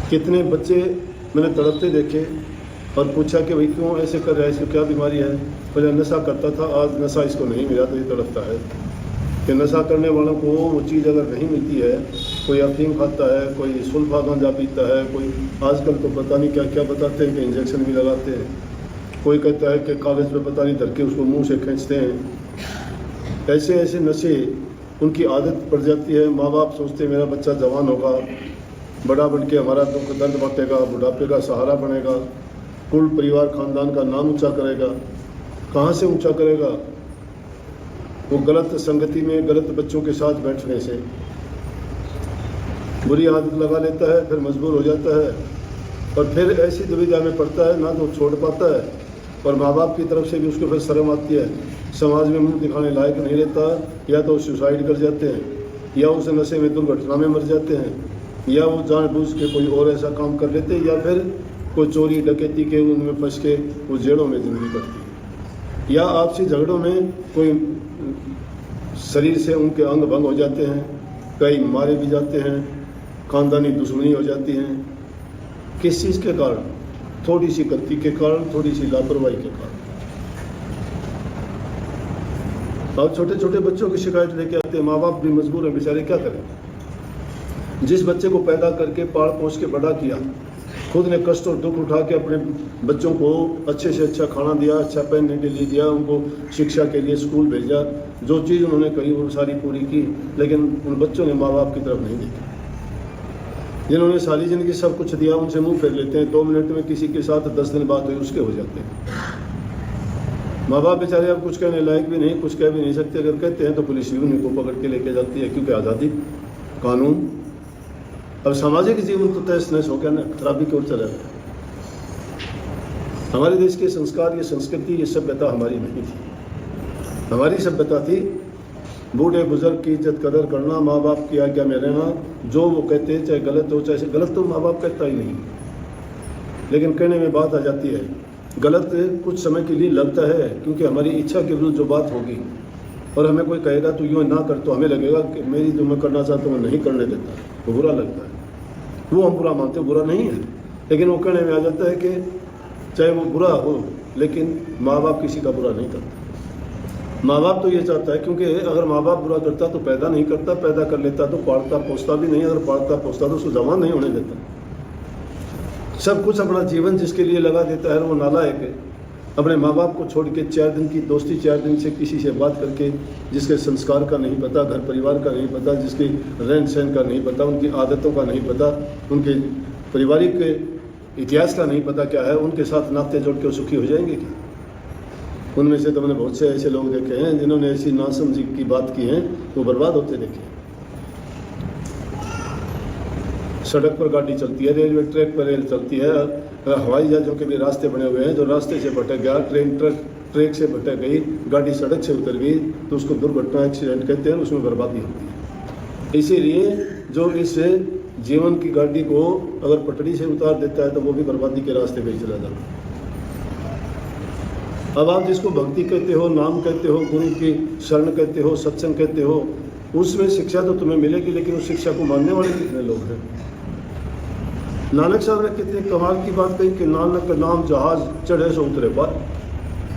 कितने बच्चे मैंने तड़पते देखे और पूछा कि भाई क्यों ऐसे कर रहा है, इसको क्या बीमारी है। पहले नशा करता था, आज नशा इसको नहीं मिला तो ये तड़पता है। कि नशा करने वालों को वो चीज़ अगर नहीं मिलती है, कोई अफीम खाता है, कोई सुल्फा गांजा पीता है, कोई आजकल तो पता नहीं क्या क्या बताते हैं कि इंजेक्शन भी लगाते हैं, कोई कहता है कि कागज़ पे पता नहीं धर के उसको मुंह से खींचते हैं। ऐसे ऐसे नशे उनकी आदत पड़ जाती है। माँ बाप सोचते हैं मेरा बच्चा जवान होगा, बड़ा बन के हमारा दुख दर्द बांटेगा, बुढ़ापे का सहारा बनेगा, कुल परिवार खानदान का नाम ऊंचा करेगा। कहाँ से ऊंचा करेगा? वो गलत संगति में गलत बच्चों के साथ बैठने से बुरी आदत लगा लेता है, फिर मजबूर हो जाता है और फिर ऐसी दुविधा में पड़ता है, ना तो छोड़ पाता है और माँ बाप की तरफ से भी उसको फिर शर्म आती है, समाज में मुंह दिखाने लायक नहीं रहता। या तो सुसाइड कर जाते हैं, या उस नशे में दुर्घटना में मर जाते हैं, या वो जानबूझ के कोई और ऐसा काम कर लेते हैं, या फिर कोई चोरी डकैती के उनमें फंस के वो जेलों में ज़िंदगी कटती है, या आपसी झगड़ों में कोई शरीर से उनके अंग भंग हो जाते हैं, कई मारे भी जाते हैं, खानदानी दुश्मनी हो जाती हैं। किस चीज़ के कारण? थोड़ी सी गलती के कारण, थोड़ी सी लापरवाही के कारण। अब छोटे छोटे बच्चों की शिकायत लेके आते हैं, माँ बाप भी मजबूर हैं बेचारे, क्या करें। जिस बच्चे को पैदा करके पाल पोस के बड़ा किया, खुद ने कष्ट और दुख उठा के अपने बच्चों को अच्छे से अच्छा खाना दिया, अच्छा पहनने के लिए दिया, उनको शिक्षा के लिए स्कूल भेजा, जो चीज़ उन्होंने कही वो सारी पूरी की, लेकिन उन बच्चों ने माँ बाप की तरफ नहीं देखी। जिन्होंने सारी ज़िंदगी सब कुछ दिया उनसे मुंह फेर लेते हैं, 2 मिनट में किसी के साथ 10 दिन बाद हुई उसके हो जाते हैं। माँ बाप बेचारे अब कुछ कहने लायक भी नहीं, कुछ कह भी नहीं सकते। अगर कहते हैं तो पुलिस भी उन्हीं को पकड़ के लेके जाती है, क्योंकि आज़ादी कानून। अब सामाजिक जीवन तो तहस नहस हो गया ना, खराबी की ओर चला गया। हमारे देश के संस्कार, ये संस्कृति, ये सभ्यता हमारी नहीं थी। हमारी सभ्यता थी बूढ़े बुजुर्ग की इज्जत कदर करना, माँ बाप की आज्ञा में रहना, जो वो कहते हैं चाहे गलत हो चाहे गलत, तो माँ बाप कहता ही नहीं, लेकिन कहने में बात आ जाती है। गलत कुछ समय के लिए लगता है, क्योंकि हमारी इच्छा के विरुद्ध जो बात होगी और हमें कोई कहेगा तो यूँ ना कर, तो हमें लगेगा कि मेरी जो मैं करना चाहता हूँ वो नहीं करने देता, वो बुरा लगता है। वो हम बुरा मानते, बुरा नहीं है, लेकिन वो कहने में आ जाता है कि चाहे वो बुरा हो, लेकिन माँ बाप किसी का बुरा नहीं करता। माँ बाप तो ये चाहता है, क्योंकि अगर माँ बाप बुरा करता तो पैदा नहीं करता, पैदा कर लेता तो पालता पोसता भी नहीं, अगर पालता पोसता तो उसको जवान नहीं होने देता। सब कुछ अपना जीवन जिसके लिए लगा देता है वो नालायक है। अपने माँ बाप को छोड़ के 4 दिन की दोस्ती, 4 दिन से किसी से बात करके, जिसके संस्कार का नहीं पता, घर परिवार का नहीं पता, जिसकी रहन सहन का नहीं पता, उनकी आदतों का नहीं पता, उनके पारिवारिक इतिहास का नहीं पता क्या है, उनके साथ नाते जोड़ के सुखी हो जाएंगे क्या? उनमें से तो मैंने बहुत से ऐसे लोग देखे हैं जिन्होंने ऐसी नासमझी की बात की है, वो बर्बाद होते देखे। सड़क पर गाड़ी चलती है, रेलवे ट्रैक पर रेल चलती है, हवाई जहाज़ों के भी रास्ते बने हुए हैं, जो रास्ते से भटक गया, ट्रेन ट्रैक से भटक गई, गाड़ी सड़क से उतर गई, तो उसको दुर्घटना, एक्सीडेंट कहते हैं, उसमें बर्बादी होती है। इसीलिए जो इस जीवन की गाड़ी को अगर पटड़ी से उतार देता है तो वो भी बर्बादी के रास्ते पे ही चला जाता है। अब आप जिसको भक्ति कहते हो, नाम कहते हो, गुरु की शरण कहते हो, सत्संग कहते हो, उसमें शिक्षा तो तुम्हें मिलेगी, लेकिन उस शिक्षा को मानने वाले कितने लोग हैं? नानक साहब ने कितनी कमाल की बात कही कि नानक का नाम जहाज चढ़े सो उतरे पार।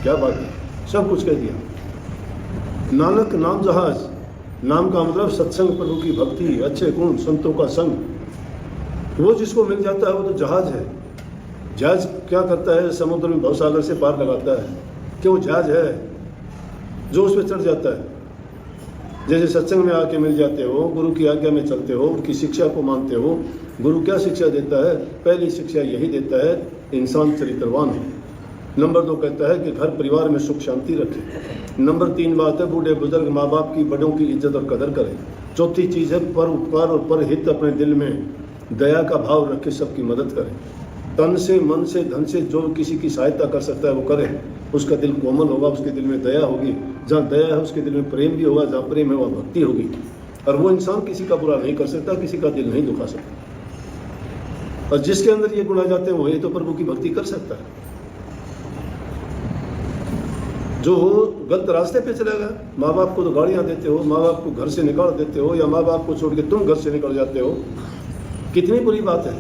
क्या बात है, सब कुछ कह दिया। नानक नाम जहाज, नाम का मतलब सत्संग, प्रभु की भक्ति, अच्छे गुण, संतों का संग। वो जिसको मिल जाता है वो तो जहाज है। जहाज क्या करता है? समुद्र में भवसागर से पार लगाता है, क्यों? जहाज है जो उस पर चढ़ जाता है। जैसे सत्संग में आके मिल जाते हो, गुरु की आज्ञा में चलते हो, उनकी शिक्षा को मानते हो। गुरु क्या शिक्षा देता है? पहली शिक्षा यही देता है, इंसान चरित्रवान हो। नंबर 2 कहता है कि घर परिवार में सुख शांति रखे। नंबर 3 बात है, बूढ़े बुजुर्ग माँ बाप की, बड़ों की इज्जत और कदर करें। चौथी चीज़ है, पर उपकार और पर हित, अपने दिल में दया का भाव रख के सबकी मदद करें। तन से, मन से, धन से जो किसी की सहायता कर सकता है वो करे। उसका दिल कोमल होगा, उसके दिल में दया होगी। जहाँ दया है उसके दिल में प्रेम भी होगा, जहाँ प्रेम है वहाँ भक्ति होगी। और वो इंसान किसी का बुरा नहीं कर सकता, किसी का दिल नहीं दुखा सकता। और जिसके अंदर ये गुण आ जाते हैं वही तो प्रभु की भक्ति कर सकता है। जो गलत रास्ते पे चलेगा, माँ बाप को तो गाड़ियाँ देते हो, माँ बाप को घर से निकाल देते हो, या माँ बाप को छोड़ के तुम घर से निकल जाते हो, कितनी बुरी बात है।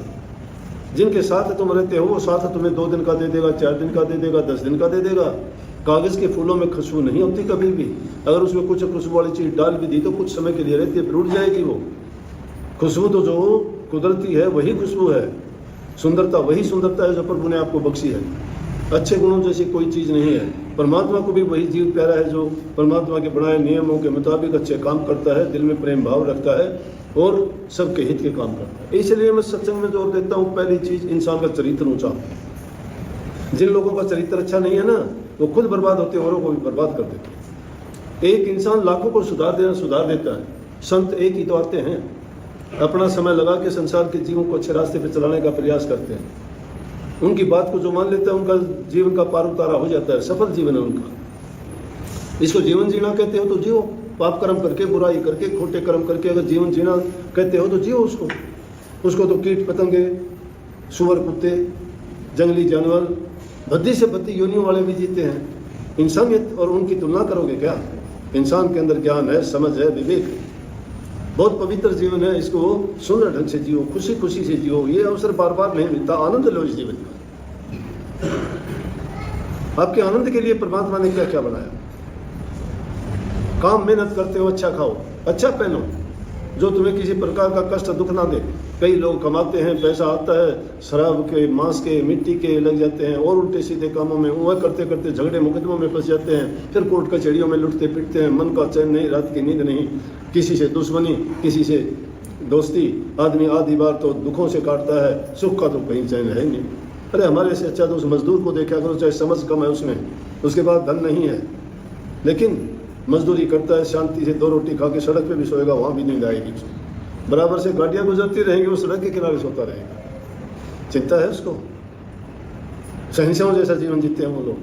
जिनके साथ तुम रहते हो वो साथ तुम्हें 2 दिन का दे देगा, 4 दिन का दे देगा, 10 दिन का दे देगा। कागज़ के फूलों में खुशबू नहीं होती कभी भी। अगर उसमें कुछ खुशबू वाली चीज़ डाल भी दी तो कुछ समय के लिए रहती है, फिर उड़ जाएगी वो। खुशबू तो जो कुदरती है वही खुशबू है, सुंदरता वही सुंदरता है जो प्रभु ने आपको बख्शी है। अच्छे गुणों जैसी कोई चीज़ नहीं है। परमात्मा को भी वही जीव प्यारा है जो परमात्मा के बनाए नियमों के मुताबिक अच्छे काम करता है, दिल में प्रेम भाव रखता है और सबके हित के काम करता है। इसलिए मैं सत्संग में जोर देता हूँ, पहली चीज़ इंसान का चरित्र ऊंचा। जिन लोगों का चरित्र अच्छा नहीं है ना, वो खुद बर्बाद होते हैं, औरों को भी बर्बाद कर देते हैं। एक इंसान लाखों को सुधार देता है। संत एक ही तो आते हैं, अपना समय लगा के संसार के जीवों को अच्छे रास्ते पर चलाने का प्रयास करते हैं। उनकी बात को जो मान लेता है उनका जीवन का पार उतारा हो जाता है, सफल जीवन है उनका। इसको जीवन जीना कहते हो तो जियो, पाप कर्म करके, बुराई करके, खोटे कर्म करके अगर जीवन जीना कहते हो तो जियो उसको तो कीट पतंगे, सुअर, कुत्ते, जंगली जानवर, बद्दी से बद्दी योनियों वाले भी जीते हैं। इंसानियत और उनकी तुलना करोगे क्या? इंसान के अंदर ज्ञान है, समझ है, विवेक है, बहुत पवित्र जीवन है। इसको सुंदर ढंग से जियो, खुशी खुशी से जियो। ये अवसर बार बार नहीं मिलता, आनंद लो इस जीवन का। आपके आनंद के लिए परमात्मा ने क्या क्या बनाया? काम मेहनत करते हो, अच्छा खाओ, अच्छा पहनो, जो तुम्हें किसी प्रकार का कष्ट दुख ना दे। कई लोग कमाते हैं, पैसा आता है, शराब के, मांस के, मिट्टी के लग जाते हैं और उल्टे सीधे कामों में, वह करते करते झगड़े मुकदमों में फंस जाते हैं। फिर कोर्ट कचहरियों में लुटते पिटते हैं, मन का चैन नहीं, रात की नींद नहीं, किसी से दुश्मनी, किसी से दोस्ती। आदमी आधी बार तो दुखों से काटता है, सुख का तो कहीं चैन है नहीं। अरे हमारे से अच्छा तो उस मजदूर को देखा करो, चाहे समझ कम है उसमें, उसके बाद धन नहीं है, लेकिन मजदूरी करता है, शांति से 2 रोटी खा के सड़क पे भी सोएगा, वहाँ भी नींद आएगी उसको। बराबर से गाड़ियाँ गुजरती रहेंगी, वो सड़क के किनारे सोता रहेगा। चिंता है उसको? शहंशाहों जैसा जीवन जीते हैं वो लोग।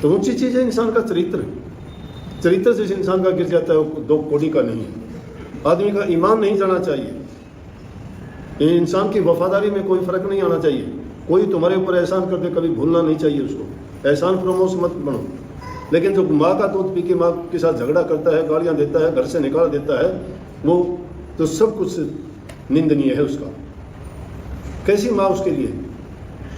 तो ऊंची चीज़ है इंसान का चरित्र। चरित्र जिस इंसान का गिर जाता है वो 2 कौड़ी का नहीं है। आदमी का ईमान नहीं जाना चाहिए। इंसान की वफादारी में कोई फर्क नहीं आना चाहिए। कोई तुम्हारे ऊपर एहसान कर दे, कभी भूलना नहीं चाहिए उसको। एहसान फरोमोश मत बनो। लेकिन जो माँ का दूध पी के माँ के साथ झगड़ा करता है, गालियाँ देता है, घर से निकाल देता है, वो तो सब कुछ निंदनीय है उसका। कैसी माँ उसके लिए?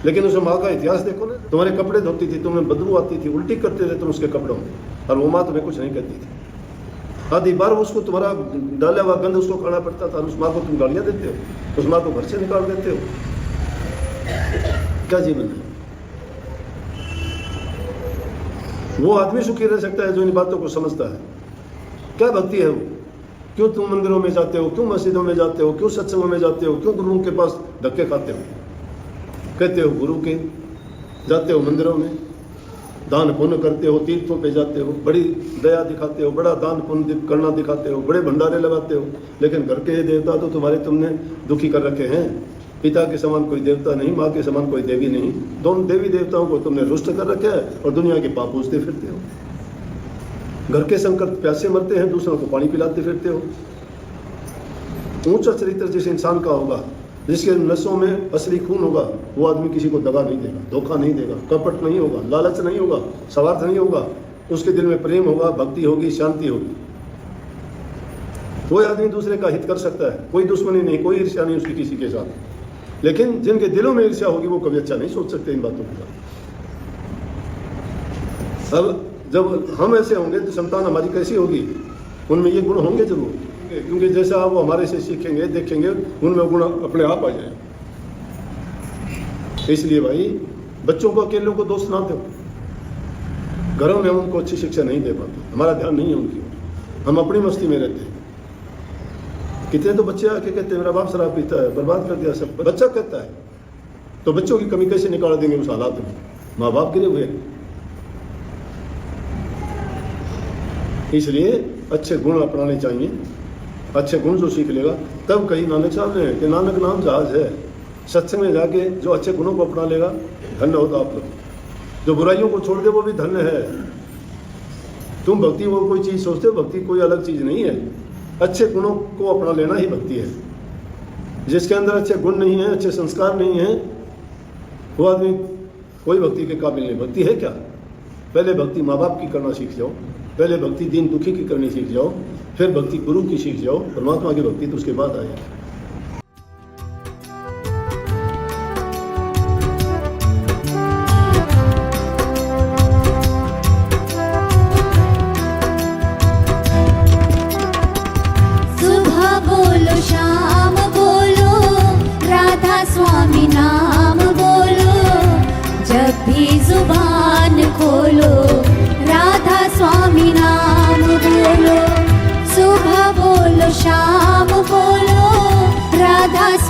लेकिन उस माँ का इतिहास देखो ना। तुम्हारे कपड़े धोती थी, तुम्हें बदबू आती थी, उल्टी करते थे तुम उसके कपड़ों में, और वो माँ तुम्हें कुछ नहीं कहती थी। आधी बार उसको तुम्हारा डाला हुआ गंद उसको खाना पड़ता था, उस माँ को तुम गालियाँ देते हो, उस माँ को घर से निकाल देते हो। क्या जीवन है? वो आदमी सुखी रह सकता है जो इन बातों को समझता है। क्या भक्ति है वो? क्यों तुम मंदिरों में जाते हो, क्यों मस्जिदों में जाते हो, क्यों सत्संगों में जाते हो, क्यों गुरुओं के पास धक्के खाते हो? कहते हो गुरु के, जाते हो मंदिरों में, दान पुण्य करते हो, तीर्थों पे जाते हो, बड़ी दया दिखाते हो, बड़ा दान पुण्य करना दिखाते हो, बड़े भंडारे लगाते हो, लेकिन घर के देवता तो तुम्हारे तुमने दुखी कर रखे हैं। पिता के समान कोई देवता नहीं, माँ के समान कोई देवी नहीं। दोनों देवी देवताओं को तुमने रुष्ट कर रखा है और दुनिया के पाप पूजते फिरते हो। घर के संकट प्यासे मरते हैं, दूसरों को पानी पिलाते फिरते हो। ऊंचा चरित्र जिस इंसान का होगा, जिसके नसों में असली खून होगा, वो आदमी किसी को दगा नहीं देगा, धोखा नहीं देगा, कपट नहीं होगा, लालच नहीं होगा, स्वार्थ नहीं होगा। उसके दिल में प्रेम होगा, भक्ति होगी, शांति होगी। कोई आदमी दूसरे का हित कर सकता है, कोई दुश्मनी नहीं, कोई ईर्ष्या नहीं उसकी किसी के साथ। लेकिन जिनके दिलों में ईर्ष्या होगी वो कभी अच्छा नहीं सोच सकते इन बातों के साथ। अब जब हम ऐसे होंगे तो संतान हमारी कैसी होगी? उनमें ये गुण होंगे जरूर, क्योंकि जैसा आप वो हमारे से सीखेंगे, देखेंगे, उनमें गुण अपने आप आ जाए। इसलिए भाई बच्चों को, अकेलों को दोष ना दो। घरों में हम उनको अच्छी शिक्षा नहीं दे पाते, हमारा ध्यान नहीं है उनकी, हम अपनी मस्ती में रहते हैं। कितने तो बच्चे आके कहते हैं मेरा बाप शराब पीता है, बर्बाद कर दिया सब। बच्चा कहता है तो बच्चों की कमी कैसे निकाल देंगे उस हालात में? माँ बाप गिरे हुए। इसलिए अच्छे गुण अपनाने चाहिए। अच्छे गुण जो सीख लेगा, तब कही नानक साहब ने कि नानक नाम जहाज है। सत्संग में जाके जो अच्छे गुणों को अपना लेगा, धन्य होता आप लोग। जो बुराइयों को छोड़ दे वो भी धन्य है। तुम भक्ति वो कोई चीज़ सोचते हो, भक्ति कोई अलग चीज़ नहीं है। अच्छे गुणों को अपना लेना ही भक्ति है। जिसके अंदर अच्छे गुण नहीं है, अच्छे संस्कार नहीं है, वो आदमी कोई भक्ति के काबिल नहीं। भक्ति है क्या? पहले भक्ति माँ बाप की करना सीख जाओ, पहले भक्ति दीन दुखी की करनी सीख जाओ, फिर भक्ति गुरु की सीख जाओ, परमात्मा की भक्ति तो उसके बाद आएगी।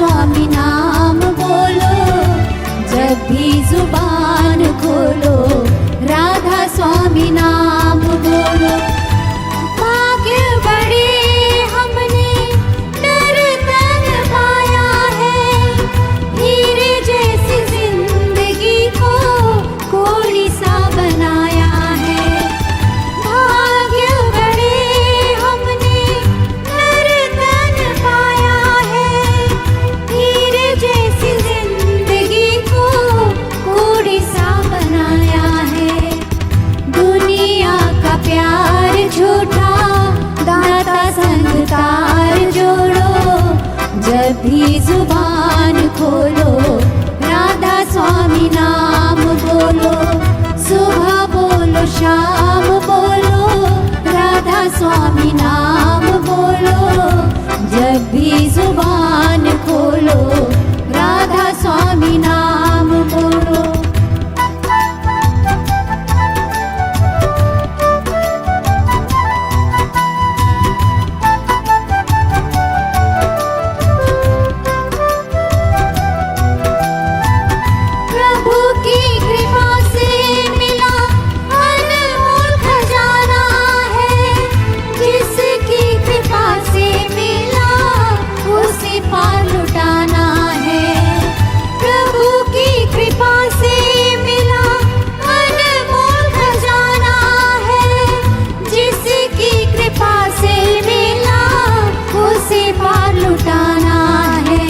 स्वामी नाम बोलो, जब भी जुबान खोलो राधा स्वामी नाम बोलो। भाग्य बड़े हमने नर्तन पाया है, हीरे जैसी जिंदगी को कोड़ी सा बनाया है। भाग्य बड़े हमने नर्तन पाया है, हीरे जैसी जिंदगी को कोड़ी सा बनाया है। दुनिया का प्यार झूठा, दाता संग तार जोड़ो, जब भी जुबान खोलो राधा स्वामी नाम बोलो। सुबह बोलो शाम बोलो राधा स्वामी नाम बोलो, जब भी जुबान खोलो राधा स्वामी नाम बोलो। प्रभु की कृपा से मिला अनमोल खजाना है, जिसकी कृपा से मिला उसे पार लुटाना है। प्रभु की कृपा से मिला अनमोल खजाना है, जिसकी कृपा से मिला उसे पार लुटाना है।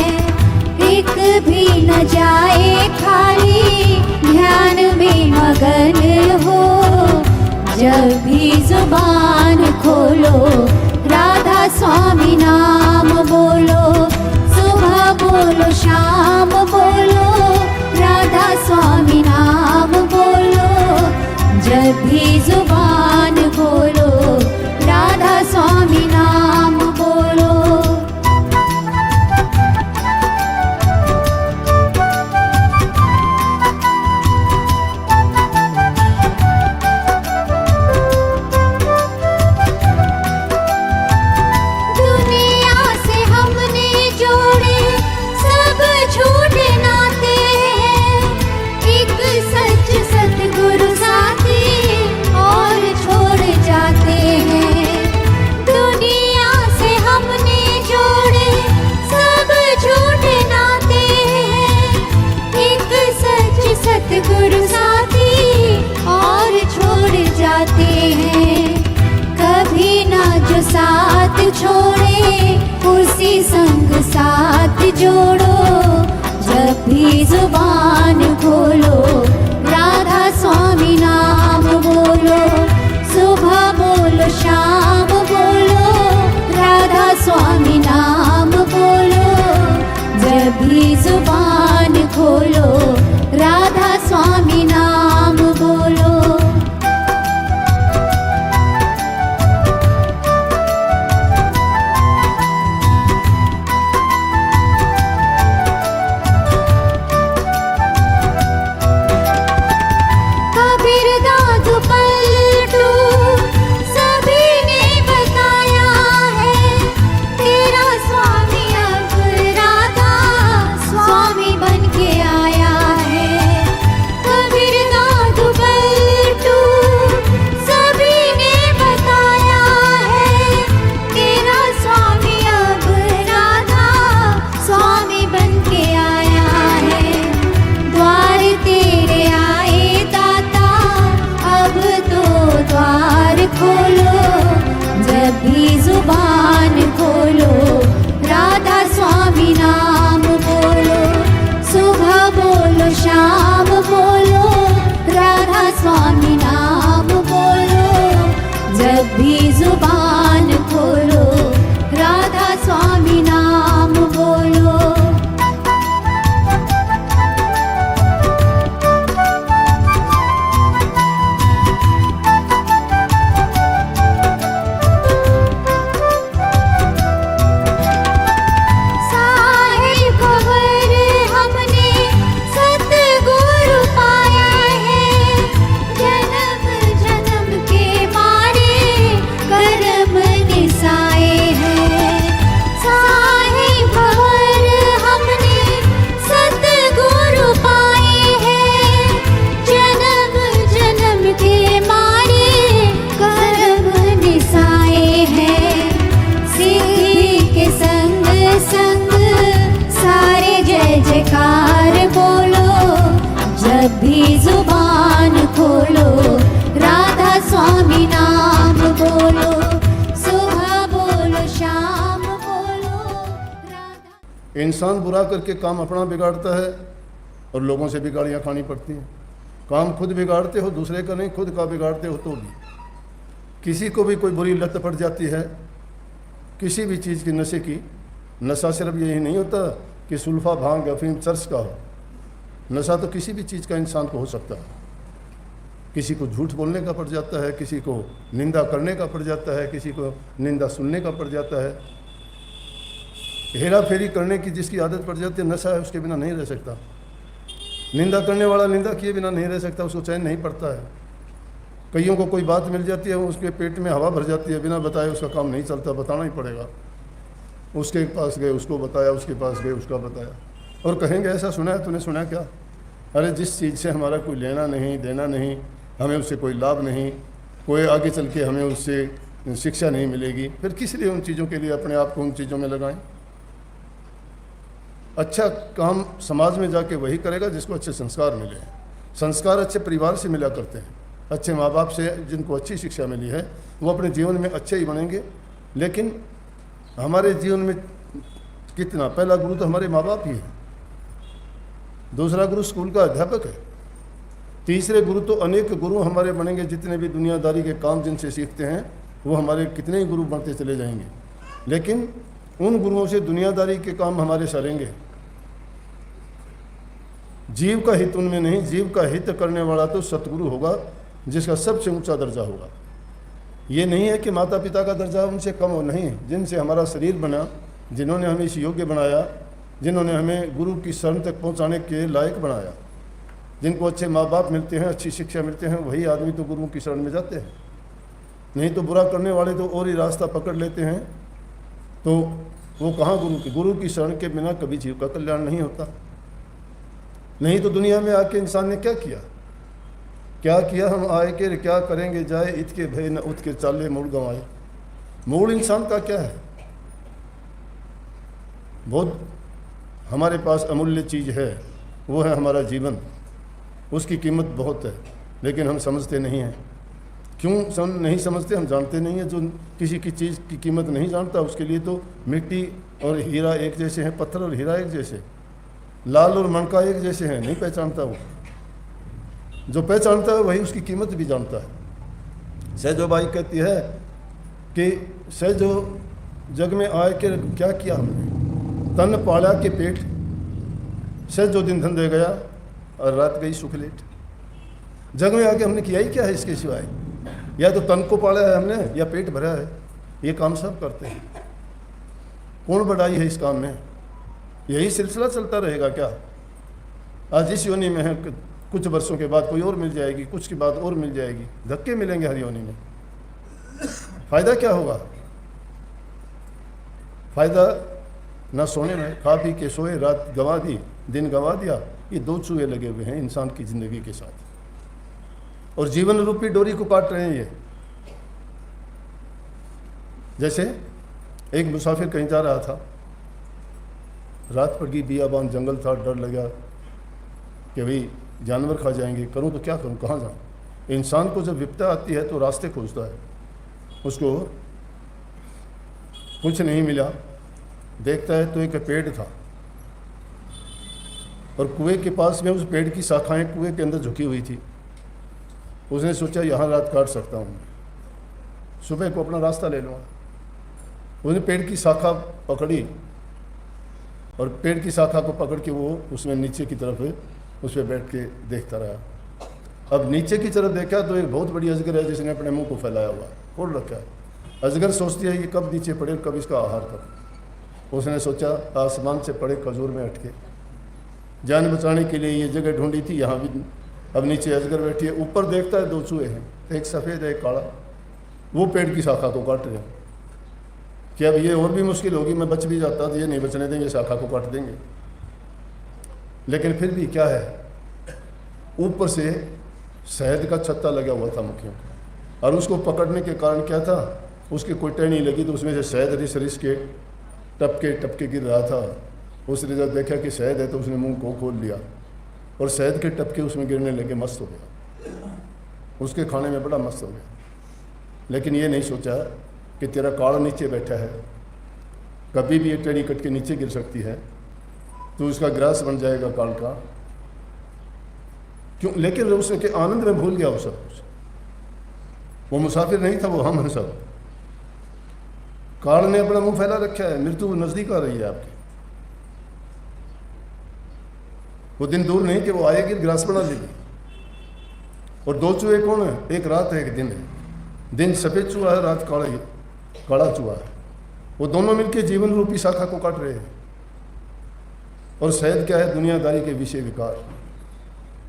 एक भी न जाए खाली, ध्यान में मगन हो, जब भी जुबान खोलो राधा स्वामी नाम बोलो। सुबह बोलो शाम बोलो राधा स्वामी नाम बोलो, जब भी जुबान खोलो राधा स्वामी नाम बोलो। दुनिया से हमने जोड़े सब झूठे नाते हैं, एक सच सतगुरु साथी और छोड़ जाते हैं। दुनिया से हमने जोड़े सब झूठे नाते हैं, एक सच सतगुरु साथी और छोड़ जाते हैं। कभी ना जो साथ छोड़े उसी संग साथ जोड़ो, जब भी जुबान खोलो राधा स्वामी नाम बोलो। सुबह बोलो शाम बोलो राधा स्वामी नाम बोलो, जब भी जुबान खोलो राधा स्वामी नाम बोलो। कबीर दादू पलटू सभी ने बताया है, तेरा स्वामी अब राधा स्वामी बन के आया है। कबीर जयकार बोलो, जब भी जुबान खोलो राधा स्वामी नाम बोलो, सुबह बोलो शाम बोलो राधा। इंसान बुरा करके काम अपना बिगाड़ता है और लोगों से भी गालियाँ खानी पड़ती हैं। काम खुद बिगाड़ते हो, दूसरे का नहीं, खुद का बिगाड़ते हो तो भी। किसी को भी कोई बुरी लत पड़ जाती है किसी भी चीज़ की, नशे की। नशा सिर्फ यही नहीं होता कि सुल्फा, भांग, अफीम, चर्च का हो। नशा तो किसी भी चीज़ का इंसान को हो सकता है। किसी को झूठ बोलने का पड़ जाता है, किसी को निंदा करने का पड़ जाता है, किसी को निंदा सुनने का पड़ जाता है। हेरा फेरी करने की जिसकी आदत पड़ जाती है, नशा है, उसके बिना नहीं रह सकता। निंदा करने वाला निंदा किए बिना नहीं रह सकता, उसको चैन नहीं पड़ता है। कईयों को कोई बात मिल जाती है, उसके पेट में हवा भर जाती है, बिना बताए उसका काम नहीं चलता, बताना ही पड़ेगा। उसके पास गए, उसको बताया, उसके पास गए, उसका बताया, और कहेंगे ऐसा सुना है, तूने सुना क्या? अरे जिस चीज़ से हमारा कोई लेना नहीं देना नहीं, हमें उससे कोई लाभ नहीं, कोई आगे चल के हमें उससे शिक्षा नहीं मिलेगी, फिर किस लिए उन चीज़ों के लिए अपने आप को उन चीज़ों में लगाएं? अच्छा काम समाज में जाके वही करेगा जिसको अच्छे संस्कार मिले। संस्कार अच्छे परिवार से मिला करते हैं, अच्छे माँ बाप से जिनको अच्छी शिक्षा मिली है वो अपने जीवन में अच्छे ही बनेंगे। लेकिन हमारे जीवन में कितना, पहला गुरु तो हमारे माँ बाप ही है, दूसरा गुरु स्कूल का अध्यापक है, तीसरे गुरु तो अनेक गुरु हमारे बनेंगे। जितने भी दुनियादारी के काम जिनसे सीखते हैं वो हमारे कितने ही गुरु बनते चले जाएंगे, लेकिन उन गुरुओं से दुनियादारी के काम हमारे सरेंगे। जीव का हित उनमें नहीं, जीव का हित करने वाला तो सतगुरु होगा जिसका सबसे ऊंचा दर्जा होगा। ये नहीं है कि माता पिता का दर्जा उनसे कम हो, नहीं। जिनसे हमारा शरीर बना, जिन्होंने हमें इस योग्य बनाया, जिन्होंने हमें गुरु की शरण तक पहुंचाने के लायक बनाया, जिनको अच्छे माँ बाप मिलते हैं, अच्छी शिक्षा मिलते हैं, वही आदमी तो गुरुओं की शरण में जाते हैं। नहीं तो बुरा करने वाले तो और ही रास्ता पकड़ लेते हैं, तो वो कहाँ गुरु की शरण के बिना कभी जीव का कल्याण नहीं होता। नहीं तो दुनिया में आके इंसान ने क्या किया, हम आए के क्या करेंगे जाए, इत के भय न उठ के चाले मूल गंवाए। मूल इंसान का क्या है? बहुत हमारे पास अमूल्य चीज़ है, वो है हमारा जीवन। उसकी कीमत बहुत है, लेकिन हम समझते नहीं हैं। क्यों नहीं समझते? हम जानते नहीं हैं। जो किसी की चीज़ की कीमत नहीं जानता, उसके लिए तो मिट्टी और हीरा एक जैसे हैं, पत्थर और हीरा एक जैसे, लाल और मणका एक जैसे हैं, नहीं पहचानता वो। जो पहचानता है वही उसकी कीमत भी जानता है। सहजो बाई कहती है कि सहजो जग में आए के क्या किया हमने, तन पाला के पेट, सहजो दिन धंधे गया और रात गई सुख लेट। जग में आके हमने किया ही क्या है इसके सिवाय? या तो तन को पाला है हमने, या पेट भरा है। ये काम सब करते हैं, कौन बढ़ाई है इस काम में? यही सिलसिला चलता रहेगा क्या? आज इस योनि में है, कुछ वर्षों के बाद कोई और मिल जाएगी, कुछ के बाद और मिल जाएगी, धक्के मिलेंगे हर योनि में। फायदा क्या होगा? फायदा ना सोने में, खा पी के सोए, रात गंवा दी, दिन गंवा दिया। ये दो चूहे लगे हुए हैं इंसान की जिंदगी के साथ, और जीवन रूपी डोरी को काट रहे हैं ये। जैसे एक मुसाफिर कहीं जा रहा था, रात पड़ गई, बियाबान जंगल था, डर लगा कि भाई जानवर खा जाएंगे, करूं तो क्या करूं, कहाँ जाऊं? इंसान को जब विपदा आती है तो रास्ते खोजता है। उसको कुछ नहीं मिला, देखता है तो एक पेड़ था, और कुएं के पास में उस पेड़ की शाखाएं कुएं के अंदर झुकी हुई थी। उसने सोचा यहाँ रात काट सकता हूँ, सुबह को अपना रास्ता ले लूँगा। उसने पेड़ की शाखा पकड़ी, और पेड़ की शाखा को पकड़ के वो उसमें नीचे की तरफ उस पर बैठ के देखता रहा। अब नीचे की तरफ देखा तो एक बहुत बड़ी अजगर है जिसने अपने मुंह को फैलाया हुआ खोल रखा है। अजगर सोचती है ये कब नीचे पड़े, कब इसका आहार करूँ। उसने सोचा आसमान से पड़े खजूर में अटके, जान बचाने के लिए ये जगह ढूंढी थी, यहाँ भी अब नीचे अजगर बैठी है। ऊपर देखता है दो चूहे हैं, एक सफ़ेद है एक काला, वो पेड़ की शाखा को काट रहे हैं कि अब ये और भी मुश्किल होगी, मैं बच भी जाता तो ये नहीं बचने देंगे, शाखा को काट देंगे। लेकिन फिर भी क्या है, ऊपर से शहद का छत्ता लगा हुआ था मुखियों का, और उसको पकड़ने के कारण क्या था, उसकी कोई टहनी लगी तो उसमें से शहद रिस रिस के टपके टपके गिर रहा था। उसने जब देखा कि शहद है तो उसने मुंह को खोल लिया और शहद के टपके उसमें गिरने लगे, मस्त हो गया, उसके खाने में बड़ा मस्त हो गया। लेकिन ये नहीं सोचा कि तेरा काड़ नीचे बैठा है, कभी भी ये टेढ़ी कट के नीचे गिर सकती है, तो उसका ग्रास बन जाएगा काड़ का। क्यों? लेकिन उसके आनंद में भूल गया वो सब कुछ। वो मुसाफिर नहीं था, वो हम हैं सब। काड़ ने अपना मुंह फैला रखा है, मृत्यु नजदीक आ रही है आपके। वो दिन दूर नहीं कि वो आएगी, ग्रास बना लेगी। और दो चूहे कौन है? एक रात है, एक दिन है। दिन सफेद चूहा है, रात काला चूहा है। वो दोनों मिलकर जीवन रूपी शाखा को काट रहे हैं। और शहद क्या है? दुनियादारी के विषय विकार।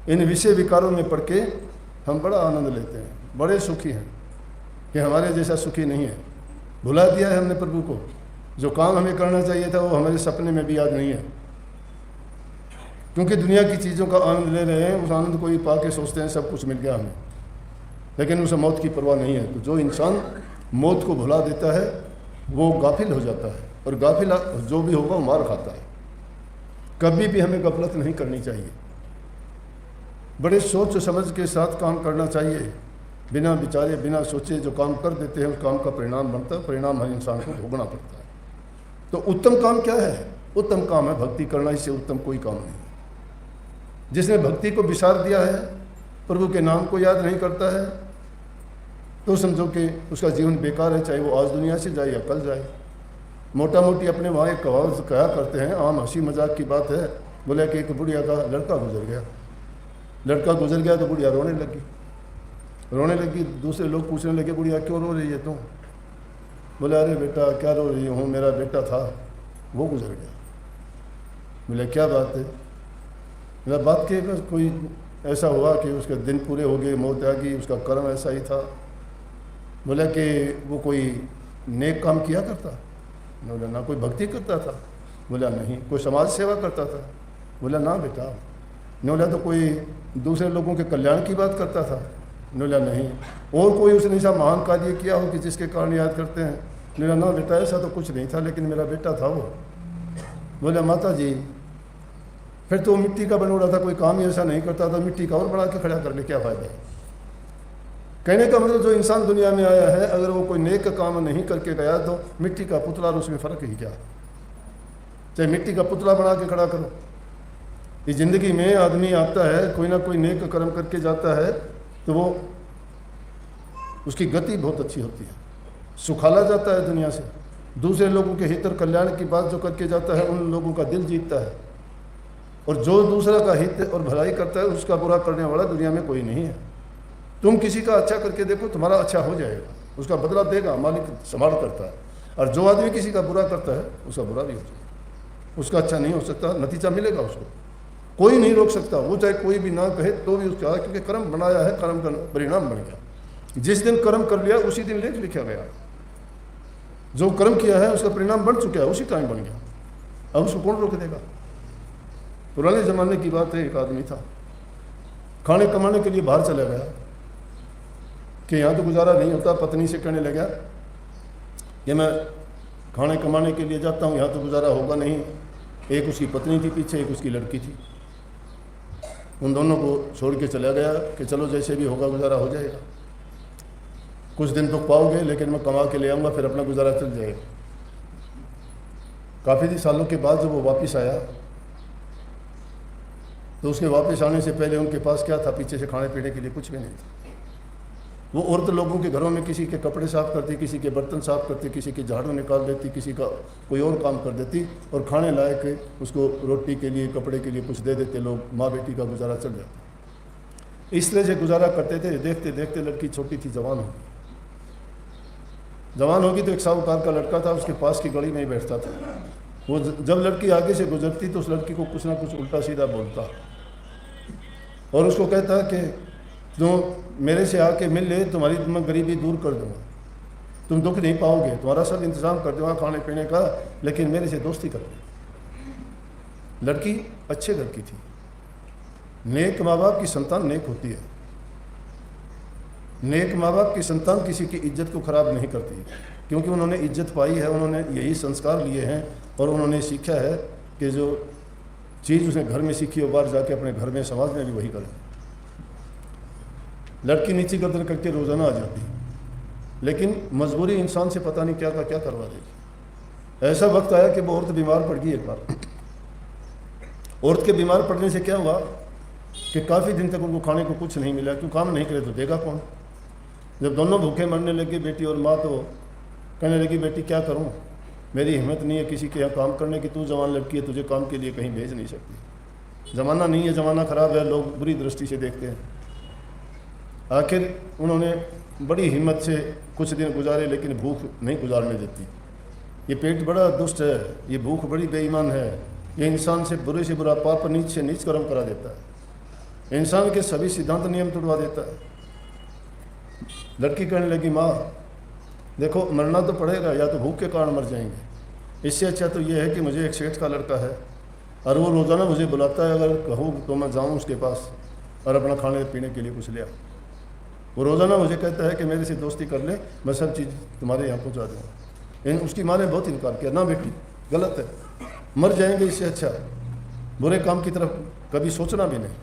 इन विषय विकारों में पड़ के हम बड़ा आनंद लेते हैं, बड़े सुखी हैं कि हमारे जैसा सुखी नहीं है। भुला दिया है हमने प्रभु को। जो काम हमें करना चाहिए था वो हमारे सपने में भी याद नहीं है, क्योंकि दुनिया की चीज़ों का आनंद ले रहे हैं। उस आनंद को ही पा के सोचते हैं सब कुछ मिल गया हमें, लेकिन उसे मौत की परवाह नहीं है। तो जो इंसान मौत को भुला देता है वो गाफिल हो जाता है, और गाफिल जो भी होगा वो मार खाता है। कभी भी हमें गफलत नहीं करनी चाहिए, बड़े सोच समझ के साथ काम करना चाहिए। बिना विचारे बिना सोचे जो काम कर देते हैं उस काम का परिणाम बनता है, परिणाम हर इंसान को भोगना पड़ता है। तो उत्तम काम क्या है? उत्तम काम है भक्ति करना, इससे उत्तम कोई काम नहीं। जिसने भक्ति को विसार दिया है, प्रभु के नाम को याद नहीं करता है, तो समझो कि उसका जीवन बेकार है, चाहे वो आज दुनिया से जाए या कल जाए। मोटा मोटी अपने वहाँ एक कहावत कहा करते हैं, आम हंसी मजाक की बात है। बोले कि एक बुढ़िया का लड़का गुजर गया तो बुढ़िया रोने लगी। दूसरे लोग पूछने लगे, बुढ़िया क्यों रो रही है तुम? बोले अरे बेटा क्या रो रही हूँ, मेरा बेटा था वो गुजर गया। बोले क्या बात है? मेरा बात के कोई ऐसा हुआ कि उसके दिन पूरे हो गए, मौत आ गई, उसका कर्म ऐसा ही था। बोला कि वो कोई नेक काम किया करता? बोला ना। कोई भक्ति करता था? बोला नहीं। कोई समाज सेवा करता था? बोला ना बेटा। बोला तो कोई दूसरे लोगों के कल्याण की बात करता था? बोला नहीं। और कोई उसने ऐसा महान कार्य किया हो कि जिसके कारण याद करते हैं? बोला ना बेटा ऐसा तो कुछ नहीं था, लेकिन मेरा बेटा था वो। बोला माता जी फिर तो मिट्टी का बन रहा था, कोई काम ही ऐसा नहीं करता था, मिट्टी का और बना के खड़ा कर ले, क्या फ़ायदा है? कहने का मतलब जो इंसान दुनिया में आया है, अगर वो कोई नेक काम नहीं करके गया तो मिट्टी का पुतला और उसमें फ़र्क ही क्या? चाहे मिट्टी का पुतला बना के खड़ा करो। इस ज़िंदगी में आदमी आता है, कोई ना कोई नेक कर्म करके जाता है, तो वो उसकी गति बहुत अच्छी होती है, सुखाला जाता है दुनिया से। दूसरे लोगों के हित और कल्याण की बात जो करके जाता है, उन लोगों का दिल जीतता है। और जो दूसरा का हित और भलाई करता है, उसका बुरा करने वाला दुनिया में कोई नहीं है। तुम किसी का अच्छा करके देखो, तुम्हारा अच्छा हो जाएगा, उसका बदला देगा, मालिक संभाल करता है। और जो आदमी किसी का बुरा करता है, उसका बुरा भी हो जाएगा, उसका अच्छा नहीं हो सकता, नतीजा मिलेगा उसको। कोई नहीं रोक सकता, वो चाहे कोई भी ना कहे तो भी उसका, क्योंकि कर्म बनाया है, कर्म का परिणाम बन गया। जिस दिन कर्म कर लिया उसी दिन लेख लिखा गया। जो कर्म किया है उसका परिणाम बन चुका है, उसी टाइम बन गया। अब उसको कौन रोक देगा? पुराने ज़माने की बात है, एक आदमी था, खाने कमाने के लिए बाहर चला गया कि यहाँ तो गुजारा नहीं होता। पत्नी से कहने लगा कि मैं खाने कमाने के लिए जाता हूँ, यहाँ तो गुजारा होगा नहीं। एक उसकी पत्नी थी पीछे, एक उसकी लड़की थी। उन दोनों को छोड़ के चला गया कि चलो जैसे भी होगा गुजारा हो जाएगा, कुछ दिन तो पाओगे, लेकिन मैं कमा के ले आऊँगा, फिर अपना गुजारा चल जाएगा। काफ़ी सालों के बाद जब वो वापस आया तो उसके वापस आने से पहले उनके पास क्या था? पीछे से खाने पीने के लिए कुछ भी नहीं था। वो औरत लोगों के घरों में किसी के कपड़े साफ़ करती, किसी के बर्तन साफ़ करती, किसी के झाड़ू निकाल देती, किसी का कोई और काम कर देती, और खाने लाए के उसको रोटी के लिए कपड़े के लिए कुछ दे देते लोग। माँ बेटी का गुजारा चल जाता। इस तरह से गुजारा करते थे। देखते देखते लड़की छोटी थी, जवान होगी तो एक साहूकार का लड़का था, उसके पास की गली में ही बैठता था। वो जब लड़की आगे से गुजरती तो उस लड़की को कुछ ना कुछ उल्टा सीधा बोलता और उसको कहता कि तुम मेरे से आके मिल ले, तुम्हारी मैं गरीबी दूर कर दूँगा, तुम दुख नहीं पाओगे, तुम्हारा सब इंतज़ाम कर दूँगा खाने पीने का, लेकिन मेरे से दोस्ती कर ले। लड़की अच्छे घर की थी। नेक माँ बाप की संतान नेक होती है। नेक माँ बाप की संतान किसी की इज्जत को ख़राब नहीं करती, क्योंकि उन्होंने इज्जत पाई है, उन्होंने यही संस्कार लिए हैं और उन्होंने सीखा है कि जो चीज़ उसने घर में सीखी हो बाहर जाके अपने घर में समाज में भी वही करे। लड़की नीची गर्दन करके रोज़ाना आ जाती, लेकिन मजबूरी इंसान से पता नहीं क्या का क्या करवा देगी। ऐसा वक्त आया कि वो औरत बीमार पड़ गई एक बार। औरत के बीमार पड़ने से क्या हुआ कि काफ़ी दिन तक उनको खाने को कुछ नहीं मिला, क्यों काम नहीं करे तो देगा कौन। जब दोनों भूखे मरने लगे बेटी और माँ, तो कहने लगी बेटी क्या करूँ, मेरी हिम्मत नहीं है किसी के यहाँ काम करने की, तू जवान लड़की है, तुझे काम के लिए कहीं भेज नहीं सकती। ज़माना नहीं है, ज़माना ख़राब है, लोग बुरी दृष्टि से देखते हैं। आखिर उन्होंने बड़ी हिम्मत से कुछ दिन गुजारे, लेकिन भूख नहीं गुजारने देती। ये पेट बड़ा दुष्ट है, ये भूख बड़ी बेईमान है, ये इंसान से बुरा पाप नीच से नीच कर्म करा देता है, इंसान के सभी सिद्धांत नियम तोड़वा देता है। लड़की कहने लगी माँ देखो मरना तो पड़ेगा, या तो भूख के कारण मर जाएंगे, इससे अच्छा तो ये है कि मुझे एक सेठ का लड़का है और वो रोज़ाना मुझे बुलाता है, अगर कहूँ तो मैं जाऊँ उसके पास और अपना खाने पीने के लिए कुछ ले आऊँ। वो रोज़ाना मुझे कहता है कि मेरे से दोस्ती कर ले, मैं सब चीज़ तुम्हारे यहाँ पहुँचा दूँगा। लेकिन उसकी माँ ने बहुत इनकार किया, ना बेटी गलत है, मर जाएंगे, इससे अच्छा बुरे काम की तरफ कभी सोचना भी नहीं,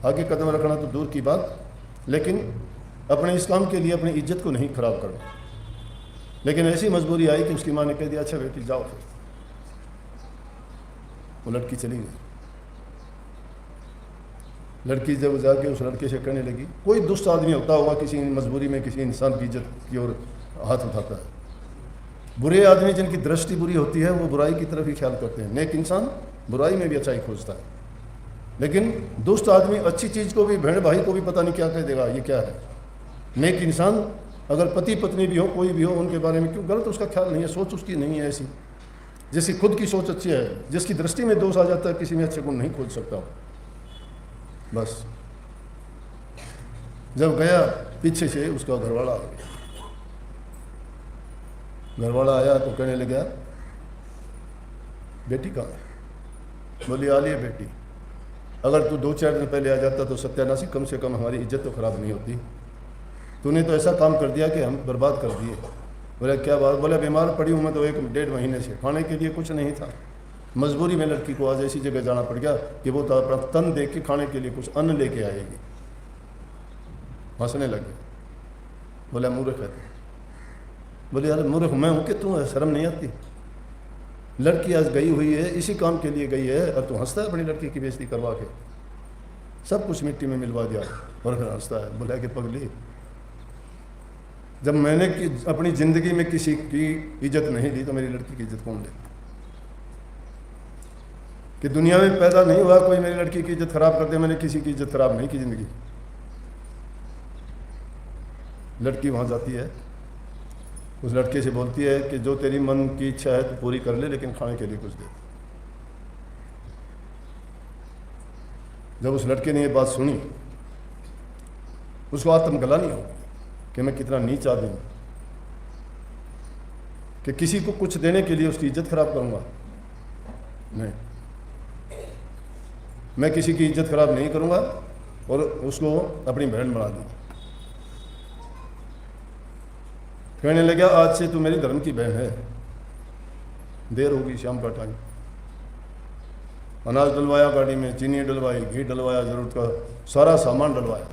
आगे कदम रखना तो दूर की बात, लेकिन अपने इस काम के लिए अपनी इज्जत को नहीं खराब करना। लेकिन ऐसी मजबूरी आई कि उसकी माँ ने कह दिया अच्छा बेटी जाओ फिर। वो लड़की चली गई। लड़की जब जाके उस लड़के से कहने लगी, कोई दुष्ट आदमी होता होगा किसी मजबूरी में किसी इंसान की इज्जत की ओर हाथ उठाता है। बुरे आदमी जिनकी दृष्टि बुरी होती है वो बुराई की तरफ ही ख्याल करते हैं, नेक इंसान बुराई में भी अच्छाई खोजता है। लेकिन दुष्ट आदमी अच्छी चीज़ को भी, बहन भाई को भी पता नहीं क्या कह देगा, ये क्या है। नेक इंसान अगर पति पत्नी भी हो, कोई भी हो, उनके बारे में क्यों गलत उसका ख्याल नहीं है, सोच उसकी नहीं है ऐसी, जिसकी खुद की सोच अच्छी है, जिसकी दृष्टि में दोष आ जाता है किसी में अच्छे गुण नहीं खोज सकता हो। बस जब गया पीछे से उसका घरवाला आ गया। घरवाला आया तो कहने लगा बेटी कहाँ है। बोली आ लिए बेटी, अगर तू 2-4 दिन पहले आ जाता तो सत्यानाशी कम से कम हमारी इज्जत तो खराब नहीं होती। तूने तो ऐसा काम कर दिया कि हम बर्बाद कर दिए। बोला क्या बात। बोला बीमार पड़ी हूँ मैं तो 1-1.5 महीने से, खाने के लिए कुछ नहीं था, मजबूरी में लड़की को आज ऐसी जगह जाना पड़ गया कि वो तो अपना तन दे के खाने के लिए कुछ अन्न लेके आएगी। हंसने लगे। बोला मूर्ख है। बोले यार मूर्ख मैं हूँ कि तू है, शर्म नहीं आती। लड़की आज गई हुई है, इसी काम के लिए गई है और तू हंसता है अपनी लड़की की बेइज्जती करवा के, सब कुछ मिट्टी में मिलवा दिया और फिर हंसता है। बोला कि पगली, जब मैंने अपनी ज़िंदगी में किसी की इज्जत नहीं दी तो मेरी लड़की की इज्जत कौन दे। कि दुनिया में पैदा नहीं हुआ कोई मेरी लड़की की इज्जत खराब कर दे, मैंने किसी की इज्जत खराब नहीं की ज़िंदगी। लड़की वहाँ जाती है, उस लड़के से बोलती है कि जो तेरी मन की इच्छा है तो पूरी कर ले, लेकिन खाने के लिए कुछ दे। जब उस लड़के ने ये बात सुनी, उसको आत्मग्लानि हो कि मैं कितना नीच आदमी हूँ कि किसी को कुछ देने के लिए उसकी इज्जत खराब करूँगा। नहीं, मैं किसी की इज्जत खराब नहीं करूँगा। और उसको अपनी बहन बना दी। कहने लगा आज से तू मेरी धर्म की बहन है। देर होगी, शाम का टाइम। अनाज डलवाया गाड़ी में, चीनी डलवाई, घी डलवाया, ज़रूरत का सारा सामान डलवाया